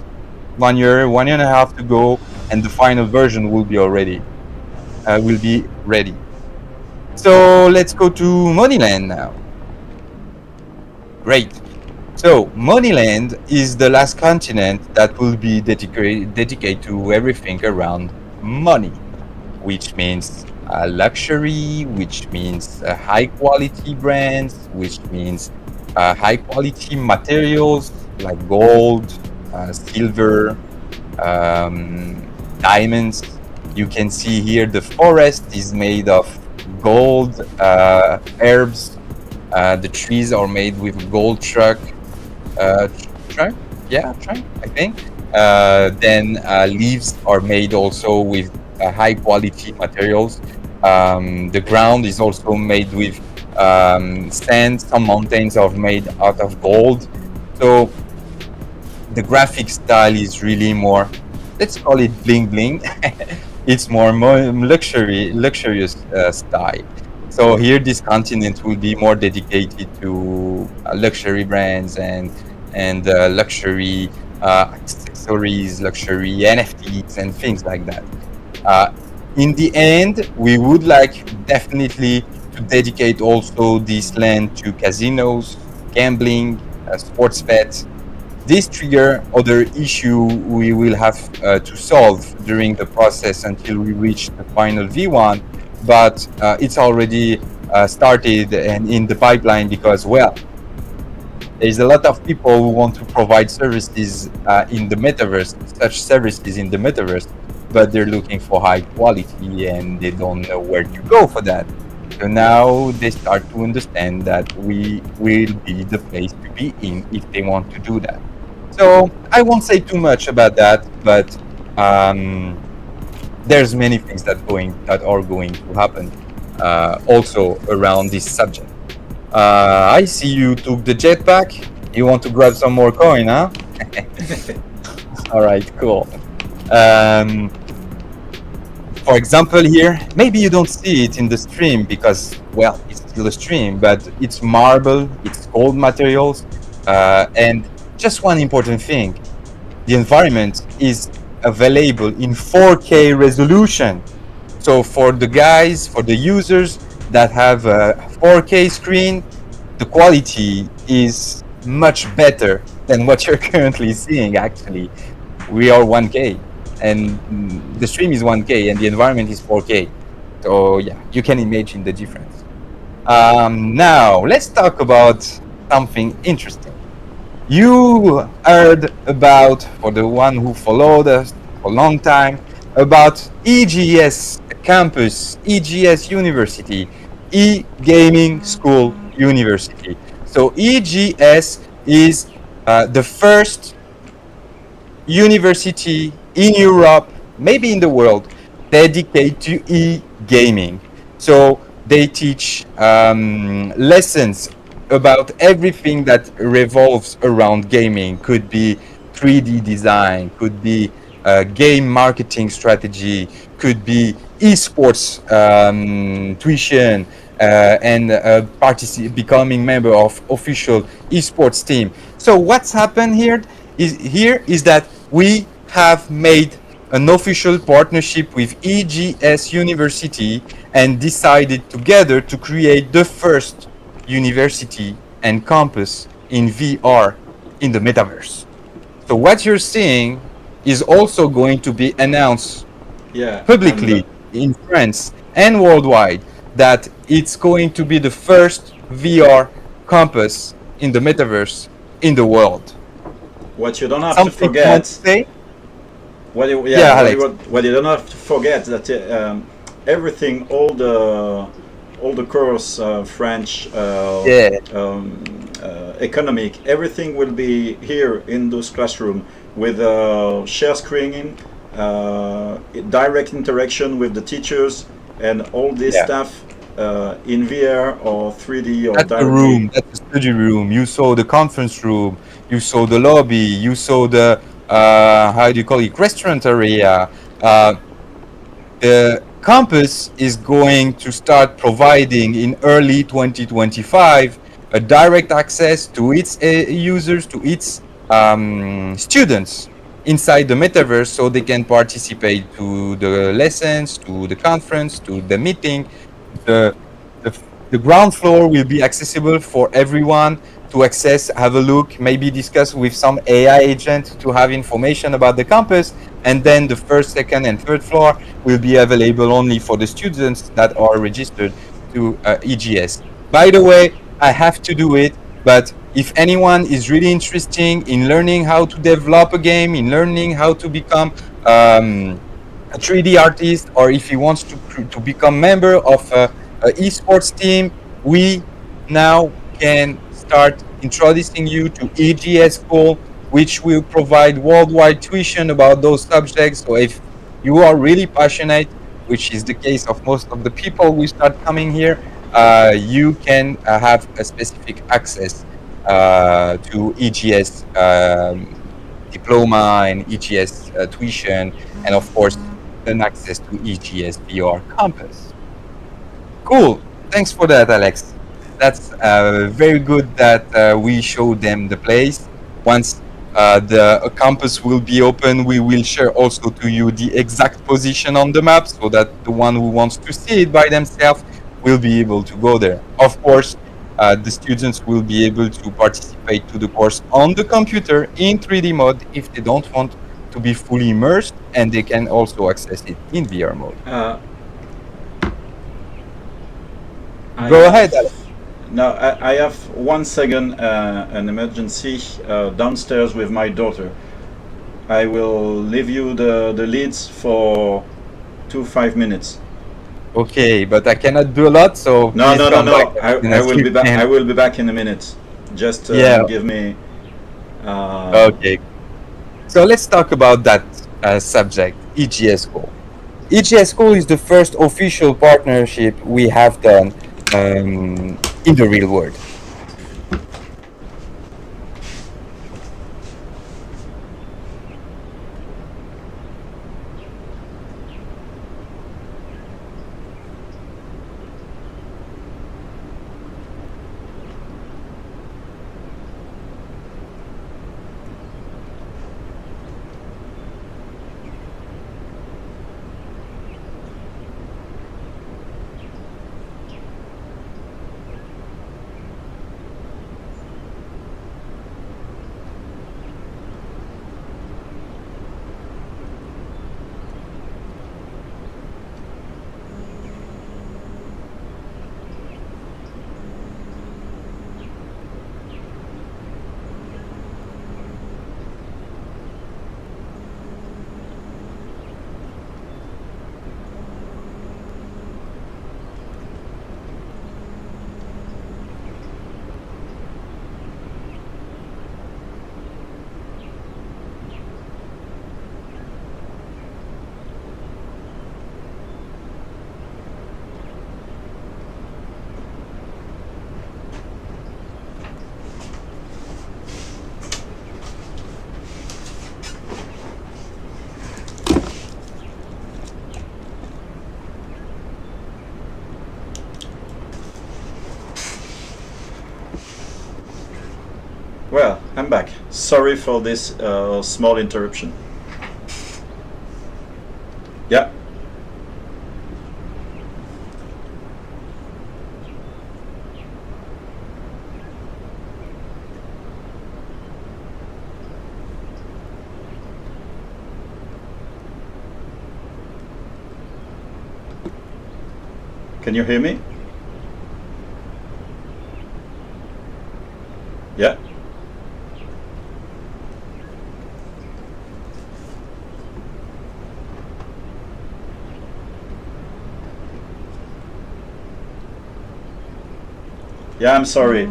1 year, 1.5 years to go, and the final version will be ready. So let's go to Moneyland now. Great. So Moneyland is the last continent that will be dedicated to everything around money, which means luxury, which means high quality brands, which means high quality materials like gold, silver, diamonds. You can see here the forest is made of gold, herbs. The trees are made with gold trunk, I think. Then leaves are made also with high quality materials. The ground is also made with sand. Some mountains are made out of gold. So the graphic style is really more, let's call it bling bling. It's more luxurious style. So here, this continent will be more dedicated to luxury brands and luxury accessories, luxury NFTs, and things like that. In the end, we would like definitely to dedicate also this land to casinos, gambling, sports bets. This trigger other issue we will have to solve during the process until we reach the final V1, but it's already started and in the pipeline because, well, there's a lot of people who want to provide services in the Metaverse, such services in the Metaverse, but they're looking for high quality and they don't know where to go for that. So now they start to understand that we will be the place to be in if they want to do that. So I won't say too much about that, but there's many things that are going to happen also around this subject. I see you took the jetpack. You want to grab some more coin, huh? All right, cool. For example, here, maybe you don't see it in the stream because, well, it's still a stream, but it's marble, it's gold materials, and just one important thing, the environment is available in 4K resolution. So for the guys, for the users that have a 4K screen, the quality is much better than what you're currently seeing. Actually, we are 1K and the stream is 1K and the environment is 4K. So yeah, you can imagine the difference. Now let's talk about something interesting. You heard about, for the one who followed us for a long time, about EGS campus, EGS University, E-Gaming School University. So EGS is the first university in Europe, maybe in the world, dedicated to e-gaming. So they teach lessons about everything that revolves around gaming. Could be 3D design, could be game marketing strategy, could be esports tuition, and becoming member of official esports team. So what's happened here is that we have made an official partnership with EGS University and decided together to create the first university and campus in VR in the metaverse. So what you're seeing is also going to be announced Yeah, and publicly in France and worldwide that it's going to be the first VR campus in the metaverse in the world. what you don't have to Something you want to forget, say? what you, yeah, Yeah, Alex. what you don't have to forget that everything, all the course, French, Yeah, economic, everything will be here in those classroom with share screening, direct interaction with the teachers, and all this yeah. stuff in VR or 3D or That's the directly. room. That's the study room. You saw the conference room. You saw the lobby. You saw the how do you call it, restaurant area. Uh, the campus is going to start providing in early 2025 a direct access to its users, to its students inside the metaverse, so they can participate to the lessons, to the conference, to the meeting. The the, the ground floor will be accessible for everyone to access, have a look, maybe discuss with some AI agent to have information about the campus. And then the first, second, and third floor will be available only for the students that are registered to EGS. By the way, I have to do it, but if anyone is really interested in learning how to develop a game, in learning how to become a 3D artist, or if he wants to become member of a esports team, we now can start introducing you to EGS School, which will provide worldwide tuition about those subjects. So if you are really passionate, which is the case of most of the people who start coming here, you can have a specific access to EGS diploma and EGS tuition, and of course, an access to EGS VR campus. Cool. Thanks for that, Alex. That's very good that we show them the place. Once the campus will be open, we will share also to you the exact position on the map, so that the one who wants to see it by themselves will be able to go there. Of course, the students will be able to participate to the course on the computer in 3D mode if they don't want to be fully immersed, and they can also access it in VR mode. I Go have, ahead, Alex. no, I have 1 second, an emergency downstairs with my daughter. I will leave you the leads for 5 minutes. Okay, but I cannot do a lot, so No, please no, no, come back no. as soon I as will you be back. can. I will be back in a minute. Just Yeah. give me. Okay. So let's talk about that subject, EGS School. EGS School is the first official partnership we have done in the real world. Well, I'm back. Sorry for this small interruption. Yeah. Can you hear me? Yeah. Yeah, I'm sorry.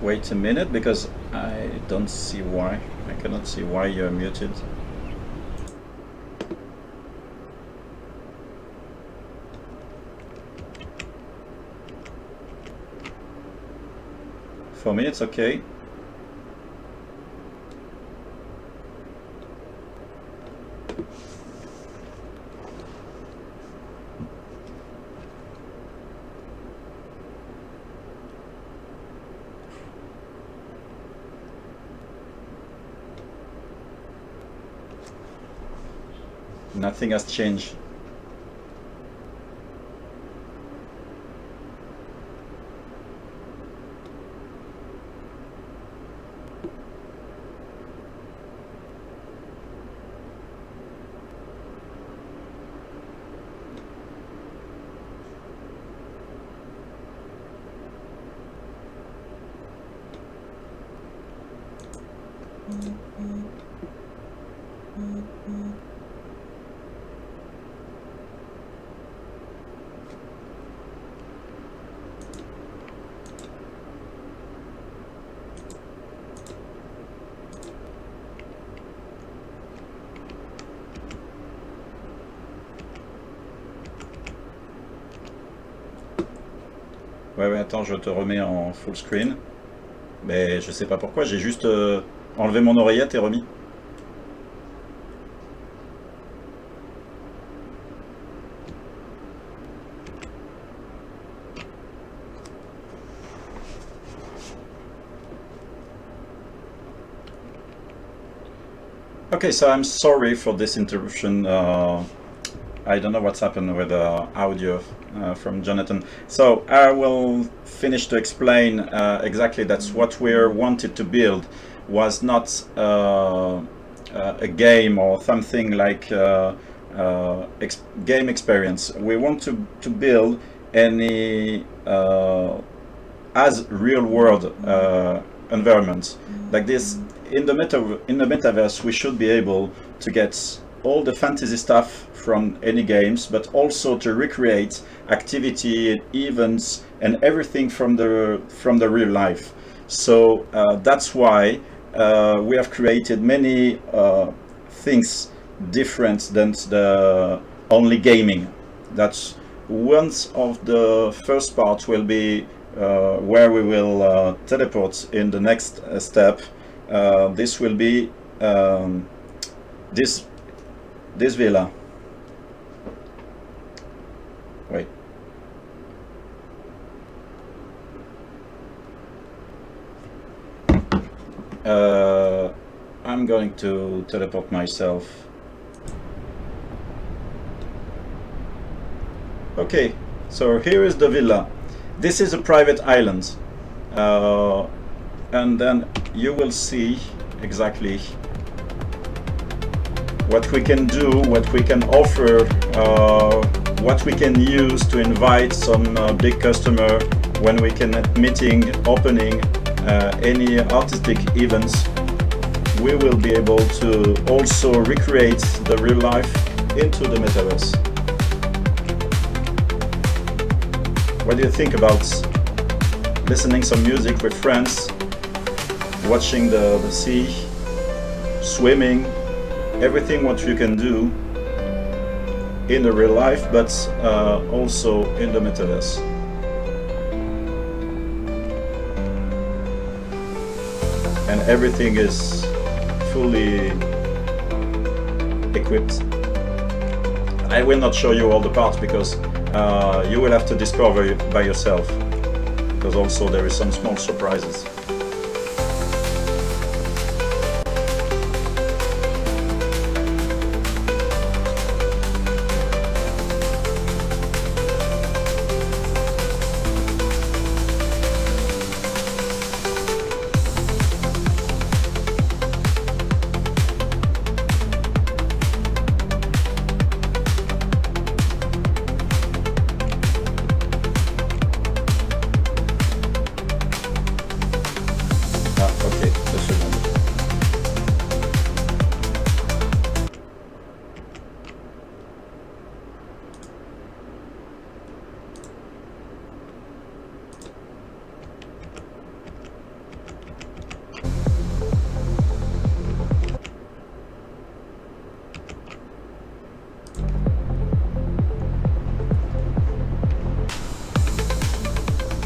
Wait a minute, because I don't see why. I cannot see why you're muted. For me, it's okay. Nothing has changed. Ouais, attends, je te remets en full screen. Mais je sais pas pourquoi, j'ai juste enlevé mon oreillette et remis. Okay, so I'm sorry for this interruption. I don't know what's happened with the audio from Jonathan. So I will finish to explain exactly that's what we wanted to build was not a game or something like game experience. We want to build any as real world environment like this. In the metaverse, we should be able to get all the fantasy stuff from any games, but also to recreate activity, events, and everything from the real life. So that's why we have created many things different than the only gaming. That's one of the first part will be where we will teleport in the next step. This will be this villa. Wait. I'm going to teleport myself. Okay, so here is the villa. This is a private island. And then you will see exactly what we can do, what we can offer, what we can use to invite some big customer when we can at meeting, opening, any artistic events. We will be able to also recreate the real life into the metaverse. What do you think about listening some music with friends, watching the sea, swimming, everything what you can do in the real life, but also in the metaverse? And everything is fully equipped. I will not show you all the parts because you will have to discover it by yourself, because also there is some small surprises. Ok, 2 secondes.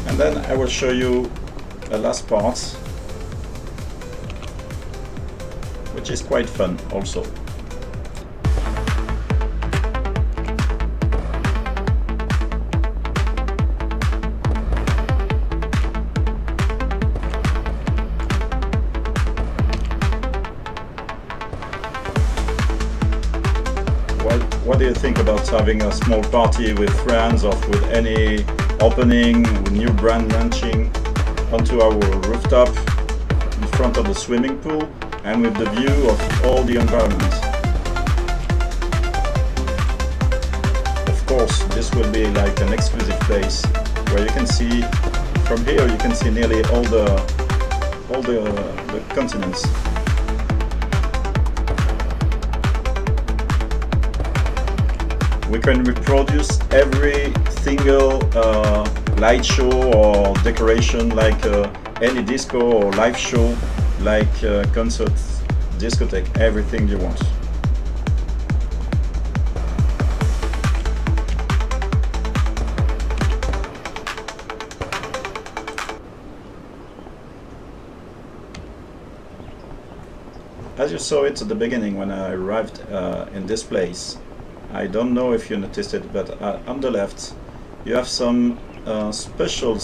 And then I will show you the last part, which is quite fun also. What do you think about having a small party with friends or with any opening, with new brand launching onto our rooftop in front of the swimming pool and with the view of all the environment? Of course, this will be like an exclusive place where you can see, from here you can see nearly all the continents. We can reproduce every single light show or decoration, like any disco or live show, like concert, discotheque, everything you want. As you saw it at the beginning when I arrived in this place, I don't know if you noticed it, but on the left you have some special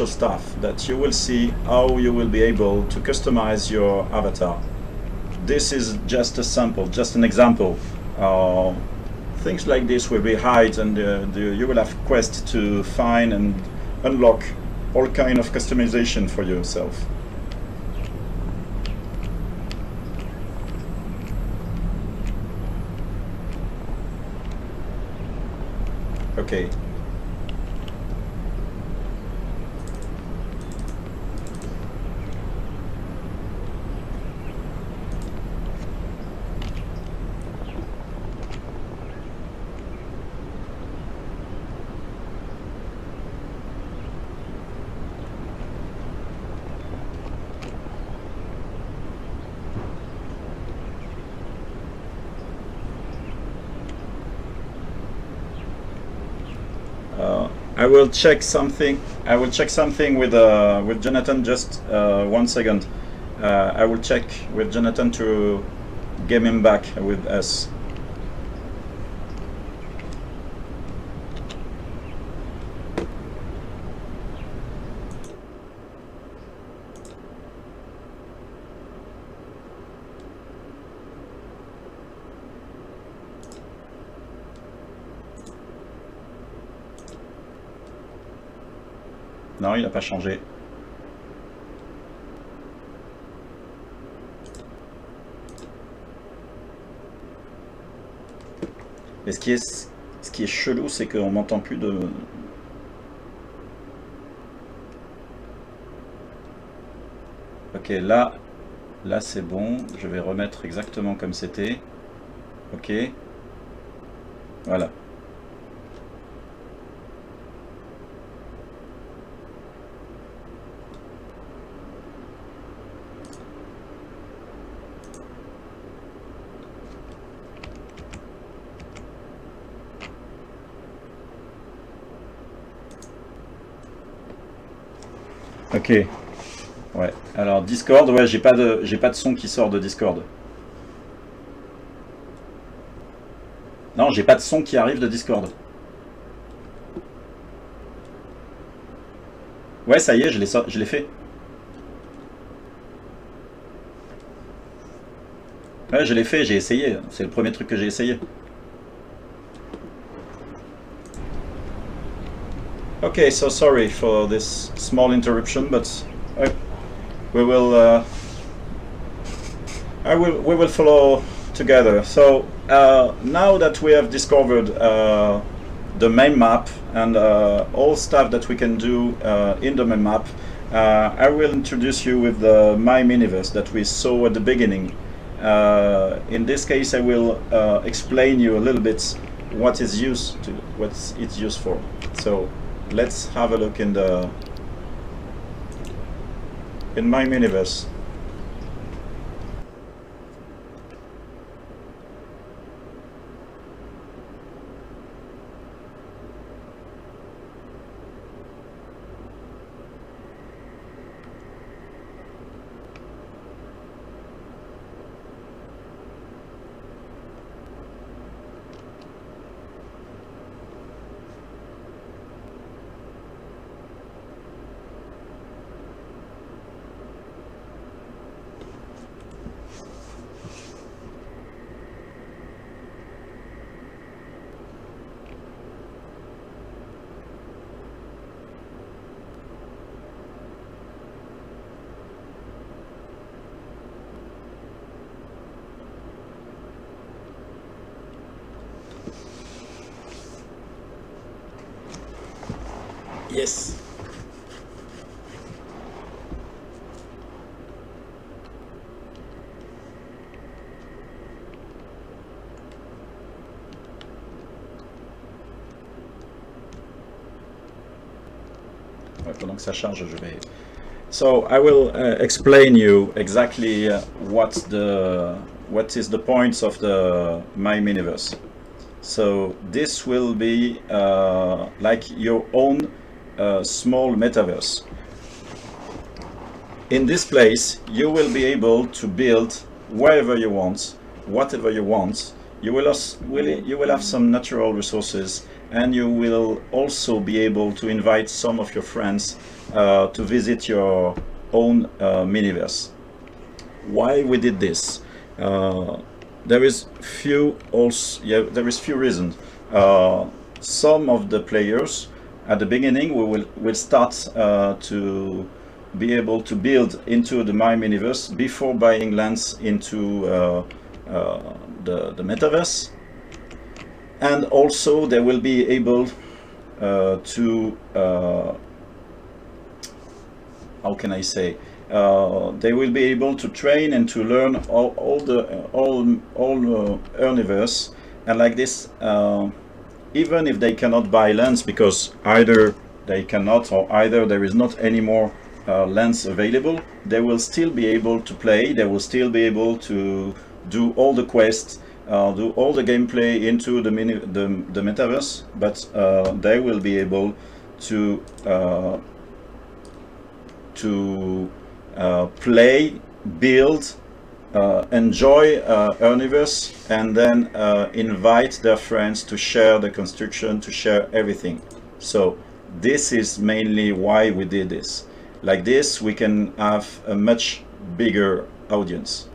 stuff that you will see how you will be able to customize your avatar. This is just a sample, just an example. Things like this will be hide, and you will have quests to find and unlock all kind of customization for yourself. Okay. I will check something. I will check something with Jonathan. Just 1 second. I will check with Jonathan to get him back with us. Non, il n'a pas changé. Mais ce qui est chelou, c'est qu'on m'entend plus de... Ok, là c'est bon. Je vais remettre exactement comme c'était. Ok. Voilà. Ok. Ouais. Alors Discord, ouais, j'ai pas de son qui sort de Discord. Non, j'ai pas de son qui arrive de Discord. Ouais, ça y est, je l'ai fait. Ouais, je l'ai fait, j'ai essayé. C'est le premier truc que j'ai essayé. Okay, so sorry for this small interruption, but we will we will follow together. So now that we have discovered the main map and all stuff that we can do in the main map, I will introduce you with the My Miniverse that we saw at the beginning. In this case, I will explain you a little bit what it's used for. So let's have a look in My Miniverse. Yes. Ouais, pendant que ça charge, je vais. So I will explain you exactly what is the points of the My Miniverse. So this will be like your own small metaverse. In this place, you will be able to build wherever you want, whatever you want. You will have some natural resources, and you will also be able to invite some of your friends to visit your own miniverse. Why we did this? There is few reasons. Some of the players at the beginning will start to be able to build into the My Miniverse before buying lands into the metaverse, and also they will be able to how can I say? They will be able to train and to learn all Earniverse, and like this, even if they cannot buy lands because either they cannot or either there is not any more lands available, they will still be able to play. They will still be able to do all the quests, do all the gameplay into the metaverse, but they will be able to play, build, enjoy Earniverse, and then invite their friends to share the construction, to share everything. So this is mainly why we did this. Like this, we can have a much bigger audience.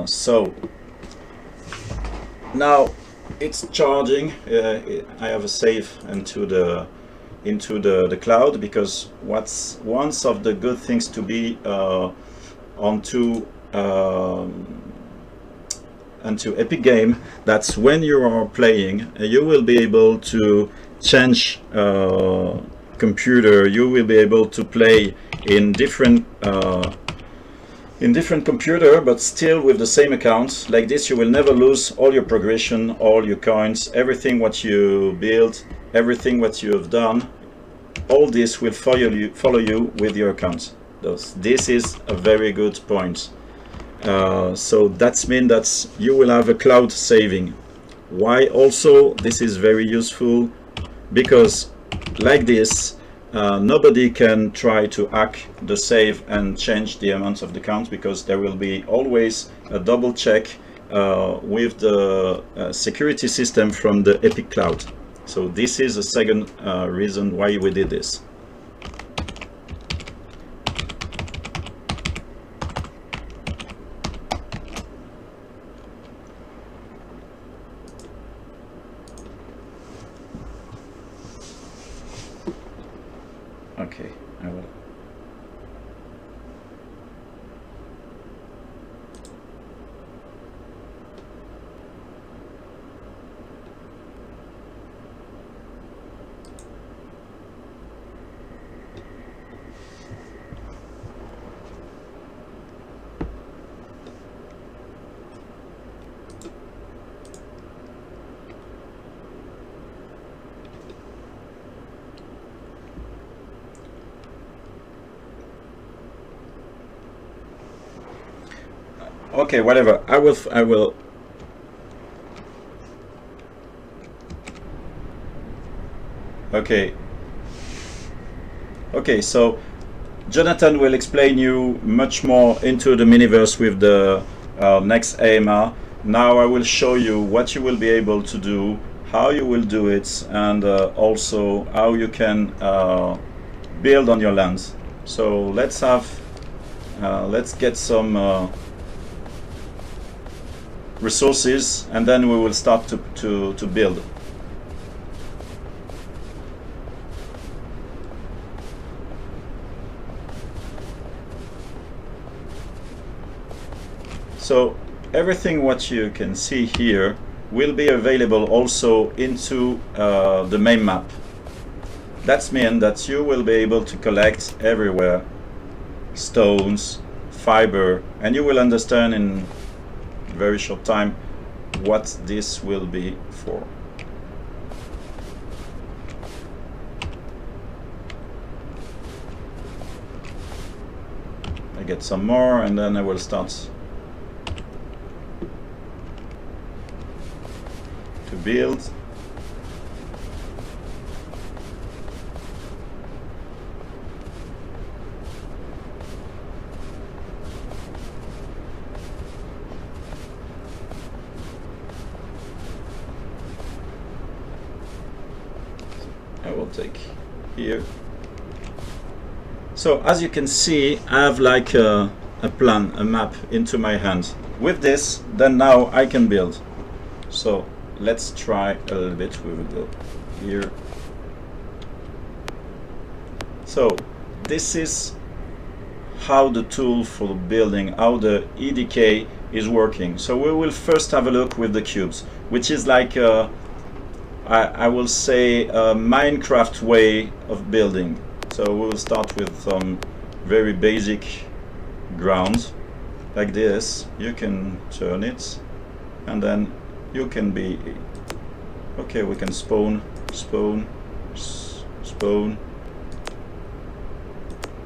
So now it's charging. I have a save into the cloud, because one of the good things to be onto Epic Game, that's when you are playing, you will be able to change computer. You will be able to play in different computer, but still with the same account. Like this, you will never lose all your progression, all your coins, everything what you build, everything what you have done. All this will follow you with your account. This is a very good point. So that means that you will have a cloud saving. Why also this is very useful? Because like this, nobody can try to hack the save and change the amounts of the count, because there will be always a double check with the security system from the Epic Cloud. So this is a second reason why we did this. Okay, I will. Okay, whatever. I will. Okay. Okay, so Jonathan will explain you much more into the Miniverse with the next AMR. Now I will show you what you will be able to do, how you will do it, and also how you can build on your lands. So let's get some resources, and then we will start to build. So everything what you can see here will be available also into the main map. That means that you will be able to collect everywhere stones, fiber, and you will understand in very short time what this will be for. I get some more, and then I will start to build. I will take here. So as you can see, I have like a plan, a map into my hands. With this, then now I can build. So let's try a little bit. We will go here. So this is how the tool for building, how the EDK is working. So we will first have a look with the cubes, which is like I will say a Minecraft way of building. So we will start with some very basic ground like this. You can turn it, and then you can be okay. We can spawn,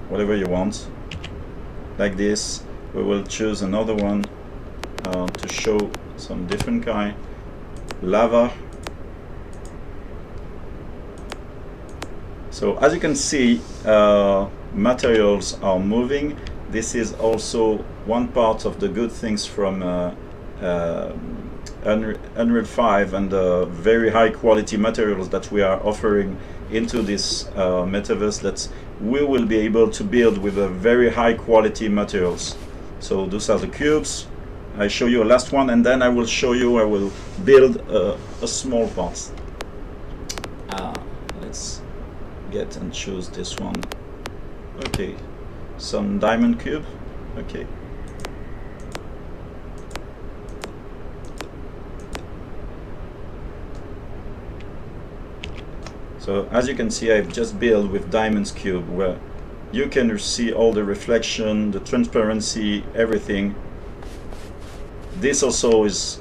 whatever you want. Like this, we will choose another one to show some different kind. Lava. So as you can see, materials are moving. This is also one part of the good things from Unreal 5 and the very high quality materials that we are offering into this metaverse, that we will be able to build with a very high quality materials. So those are the cubes. I show you a last one, and then I will show you, I will build a small part. Let's get and choose this one. Okay, some diamond cube. Okay. So as you can see, I've just built with diamonds cube, where you can see all the reflection, the transparency, everything. This also is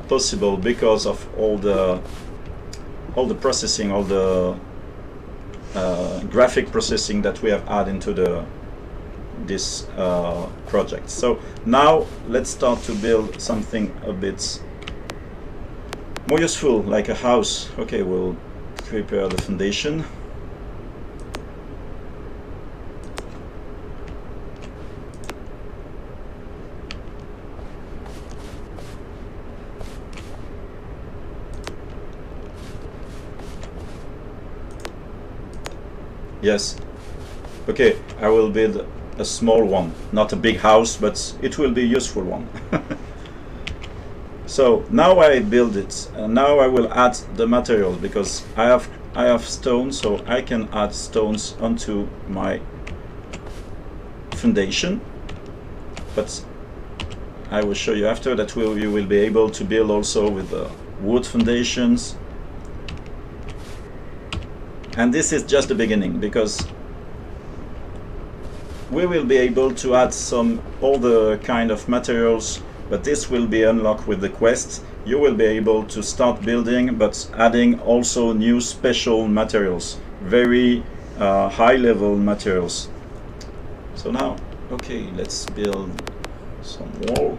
possible because of all the processing, all the graphic processing that we have added into this project. So now let's start to build something a bit more useful, like a house. Okay, we'll prepare the foundation. Yes. Okay, I will build a small one, not a big house, but it will be a useful one. So now I build it, and now I will add the materials, because I have stone, so I can add stones onto my foundation. But I will show you after that you will be able to build also with the wood foundations. And this is just the beginning, because we will be able to add some other kind of materials, but this will be unlocked with the quest. You will be able to start building, but adding also new special materials, very high level materials. So now, okay, let's build some wall.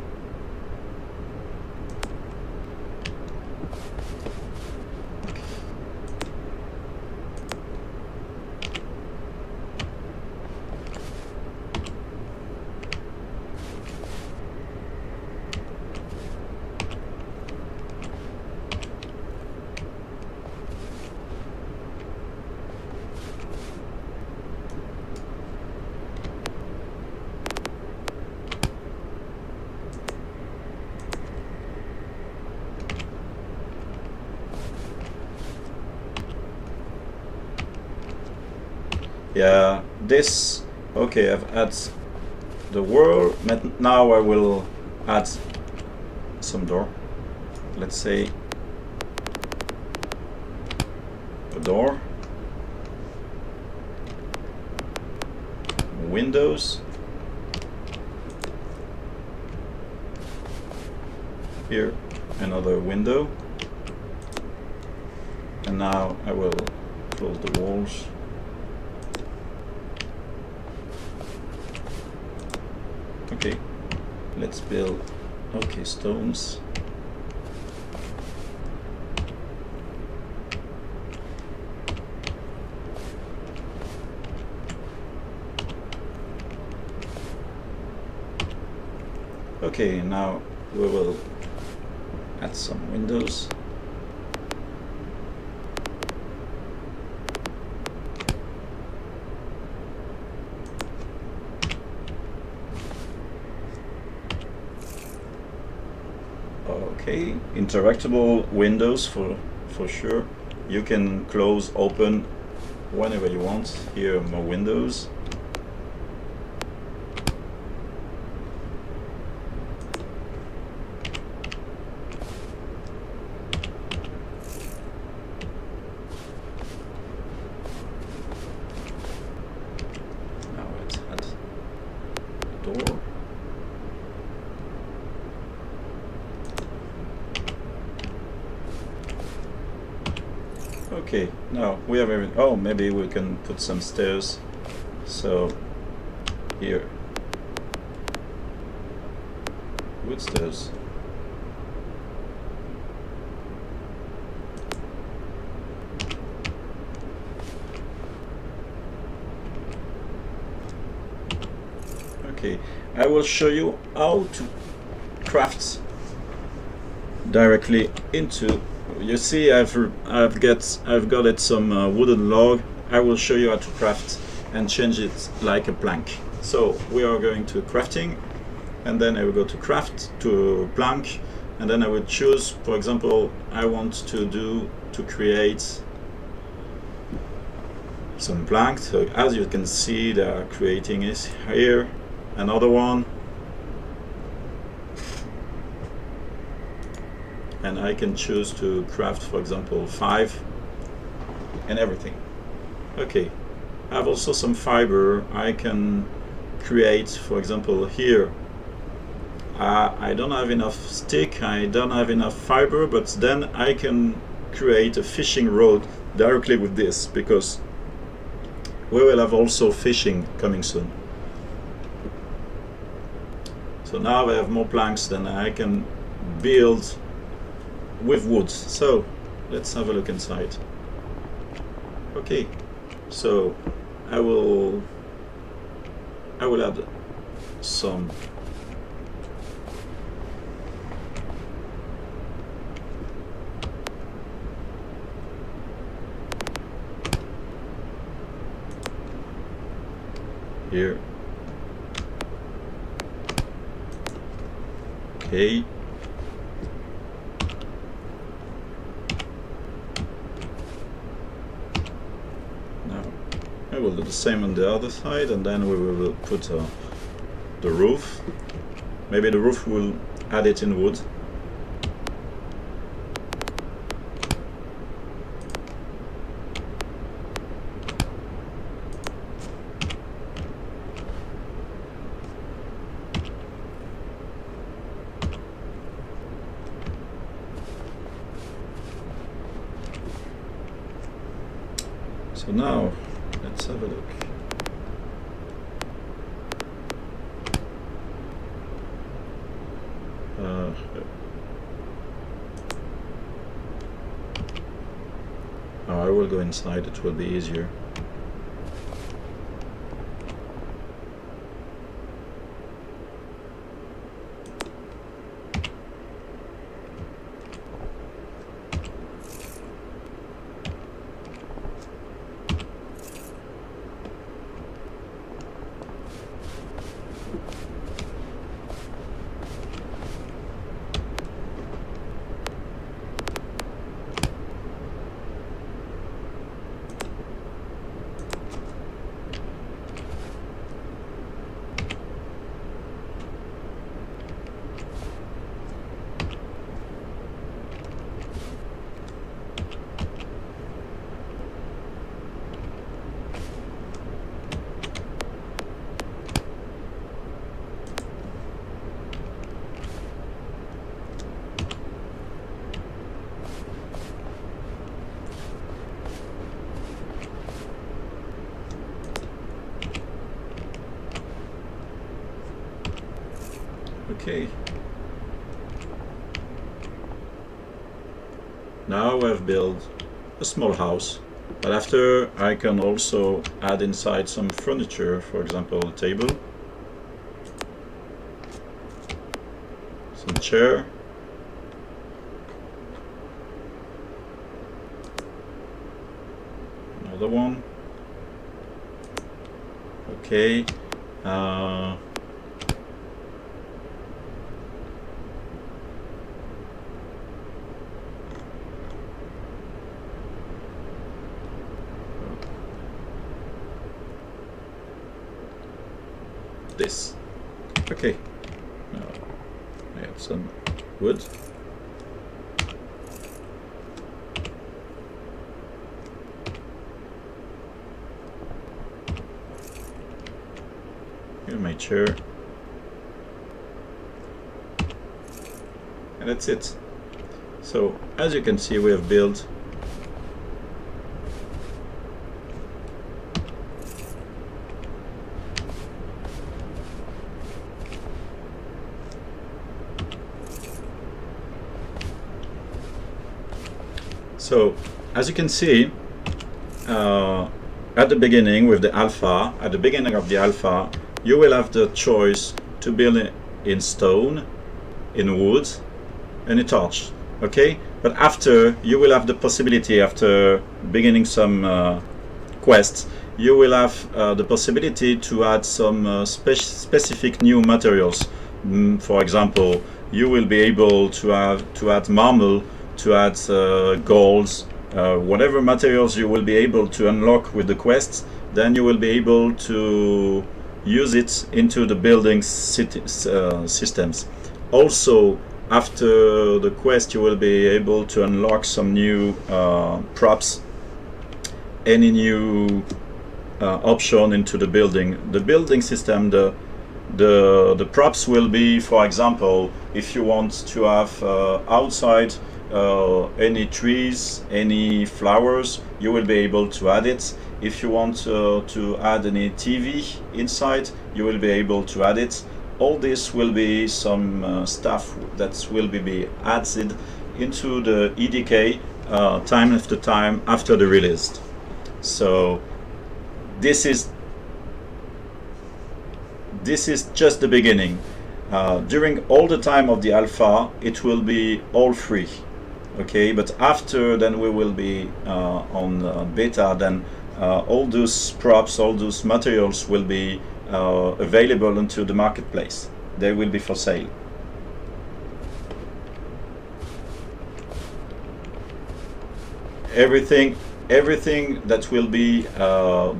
Yeah, this, okay, I've added the wall. Now I will add some door. Let's say a door, windows, here another window, and now I will close the walls. Okay, let's build, okay, stones. Okay, now we will add some windows. Okay, interactable windows for sure. You can close, open whenever you want. Here, more windows. Now let's add a door. Okay, now we have everything. Oh, maybe we can put some stairs. So here, wood stairs. Okay, I will show you how to craft directly into. You see, I've got it some wooden log. I will show you how to craft and change it like a plank. So we are going to crafting, and then I will go to craft to plank, and then I will choose, for example, I want to create some planks. So as you can see, they are creating it here. Another one. And I can choose to craft, for example, 5 and everything. Okay, I have also some fiber. I can create, for example, here. I don't have enough stick, I don't have enough fiber, but then I can create a fishing rod directly with this, because we will have also fishing coming soon. So now I have more planks than I can build with wood. So let's have a look inside. Okay, so I will add some here. Okay. Now I will do the same on the other side, and then we will put the roof. Maybe the roof will add it in wood. So now, let's have a look. I will go inside, it will be easier. Okay. Now I've built a small house, but after I can also add inside some furniture, for example, a table, some chair, another one. Okay. This. Okay. Now I add some wood. Here's my chair. And that's it. So as you can see, we have built So, as you can see, at the beginning with the alpha, at the beginning of the alpha, you will have the choice to build it in stone, in wood, and in torch, okay? But after, you will have the possibility, after beginning some quests, you will have the possibility to add some specific new materials. For example, you will be able to add marble, to add golds, whatever materials you will be able to unlock with the quests, then you will be able to use it into the building systems. Also, after the quest, you will be able to unlock some new props, any new option into the building system. The props will be, for example, if you want to have outside any trees, any flowers, you will be able to add it. If you want to add any TV inside, you will be able to add it. All this will be some stuff that will be added into the EDK time after time after the release. So this is just the beginning. During all the time of the alpha, it will be all free. Okay, but after, then we will be on beta, then all those props, all those materials will be available into the marketplace. They will be for sale. Everything that will be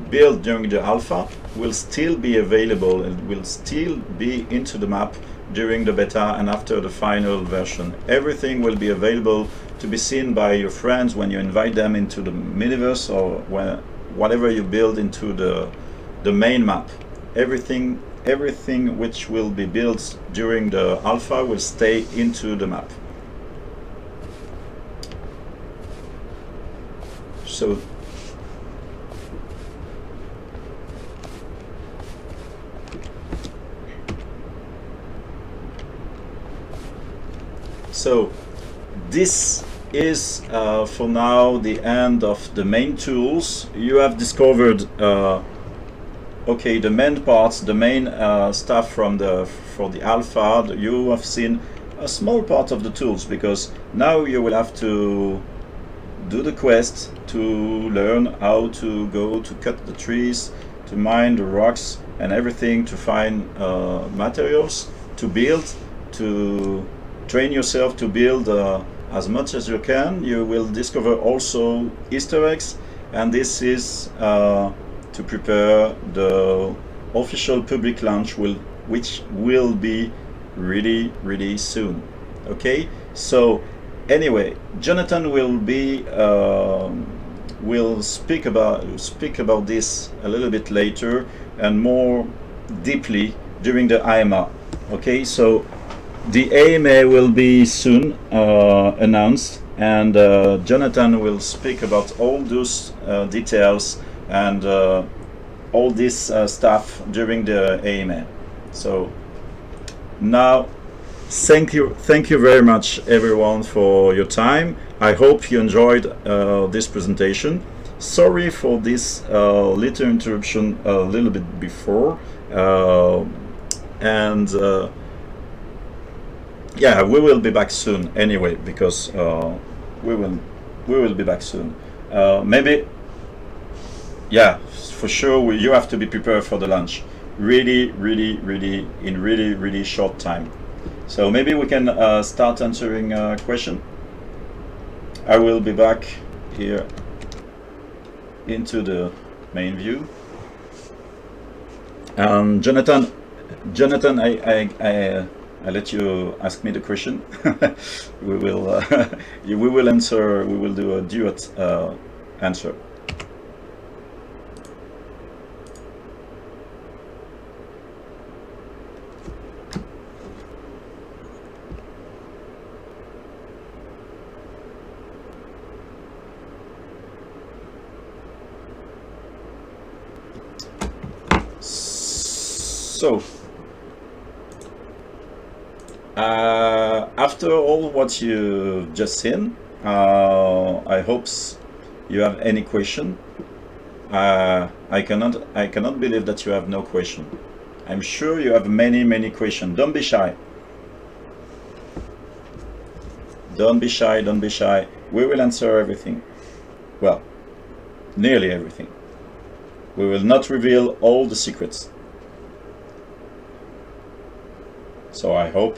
built during the alpha will still be available and will still be into the map during the beta and after the final version. Everything will be available to be seen by your friends when you invite them into the Miniverse or whatever you build into the main map. Everything which will be built during the alpha will stay into the map. So this is for now the end of the main tools. You have discovered okay, the main parts, the main stuff for the alpha. You have seen a small part of the tools, because now you will have to do the quest to learn how to go to cut the trees, to mine the rocks and everything, to find materials, to build, to train yourself to build as much as you can. You will discover also Easter eggs, and this is to prepare the official public launch, which will be really soon. Okay, so anyway, Jonathan will speak about this a little bit later and more deeply during the AMA. Okay, so the AMA will be soon announced, and Jonathan will speak about all those details and all this stuff during the AMA. So now, thank you very much everyone for your time. I hope you enjoyed this presentation. Sorry for this little interruption a little bit before, and yeah, we will be back soon anyway, because we will be back soon. Maybe, yeah, for sure you have to be prepared for the launch really in really short time. So maybe we can start answering a question. I will be back here into the main view. Jonathan, I let you ask me the question. we will answer. We will do a duet answer. So, after all what you've just seen, I hope you have any question. I cannot believe that you have no question. I'm sure you have many questions. Don't be shy. Don't be shy. We will answer everything. Well, nearly everything. We will not reveal all the secrets. So I hope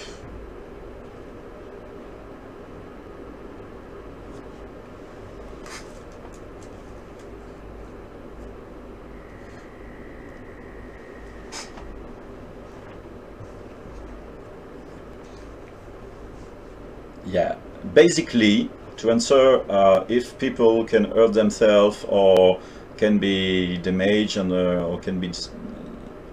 yeah, basically to answer if people can hurt themselves or can be damaged, and or can be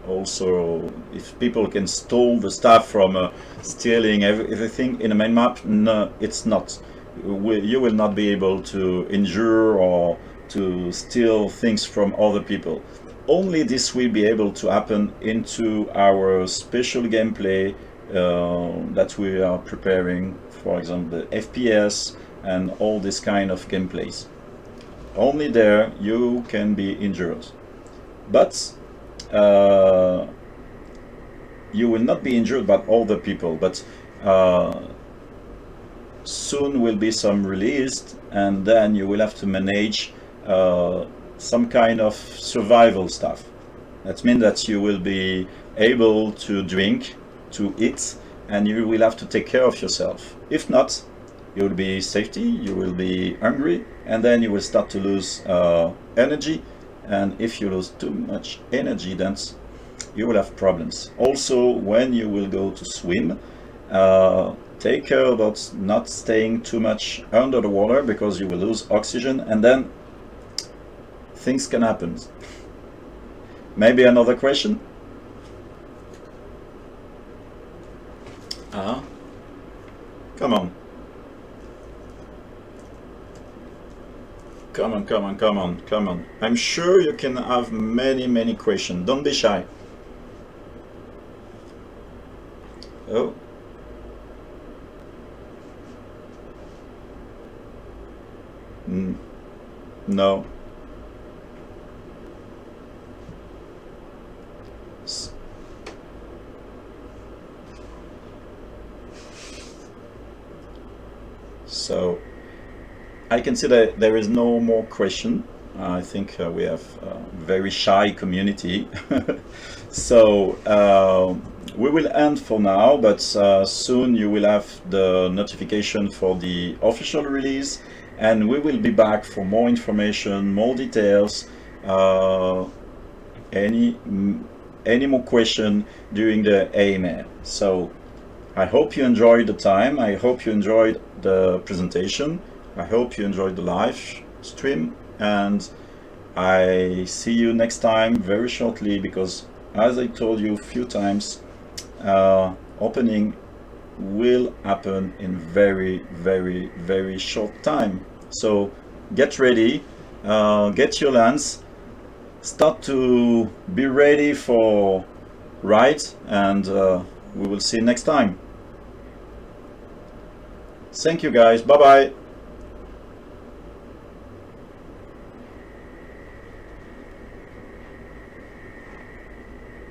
also if people can steal the stuff from stealing everything in a main map. No, it's not. You will not be able to injure or to steal things from other people. Only this will be able to happen into our special gameplay that we are preparing, for example the FPS and all this kind of gameplays. Only there you can be injured, but you will not be injured by other people. But soon will be some released, and then you will have to manage some kind of survival stuff. That means that you will be able to drink, to eat, and you will have to take care of yourself. If not, you will be safety, you will be hungry, and then you will start to lose energy. And if you lose too much energy, then you will have problems. Also, when you will go to swim, take care about not staying too much under the water, because you will lose oxygen, and then things can happen. Maybe another question? Come on. Come on. I'm sure you can have many questions. Don't be shy. Oh. No. So I can see that there is no more question. I think we have a very shy community. So we will end for now, but soon you will have the notification for the official release, and we will be back for more information, more details, any more question during the AMA. So I hope you enjoyed the time. I hope you enjoyed the presentation. I hope you enjoyed the live stream, and I see you next time very shortly, because as I told you a few times, opening will happen in very short time. So get ready, get your lands, start to be ready for ride, and we will see you next time. Thank you guys, bye bye.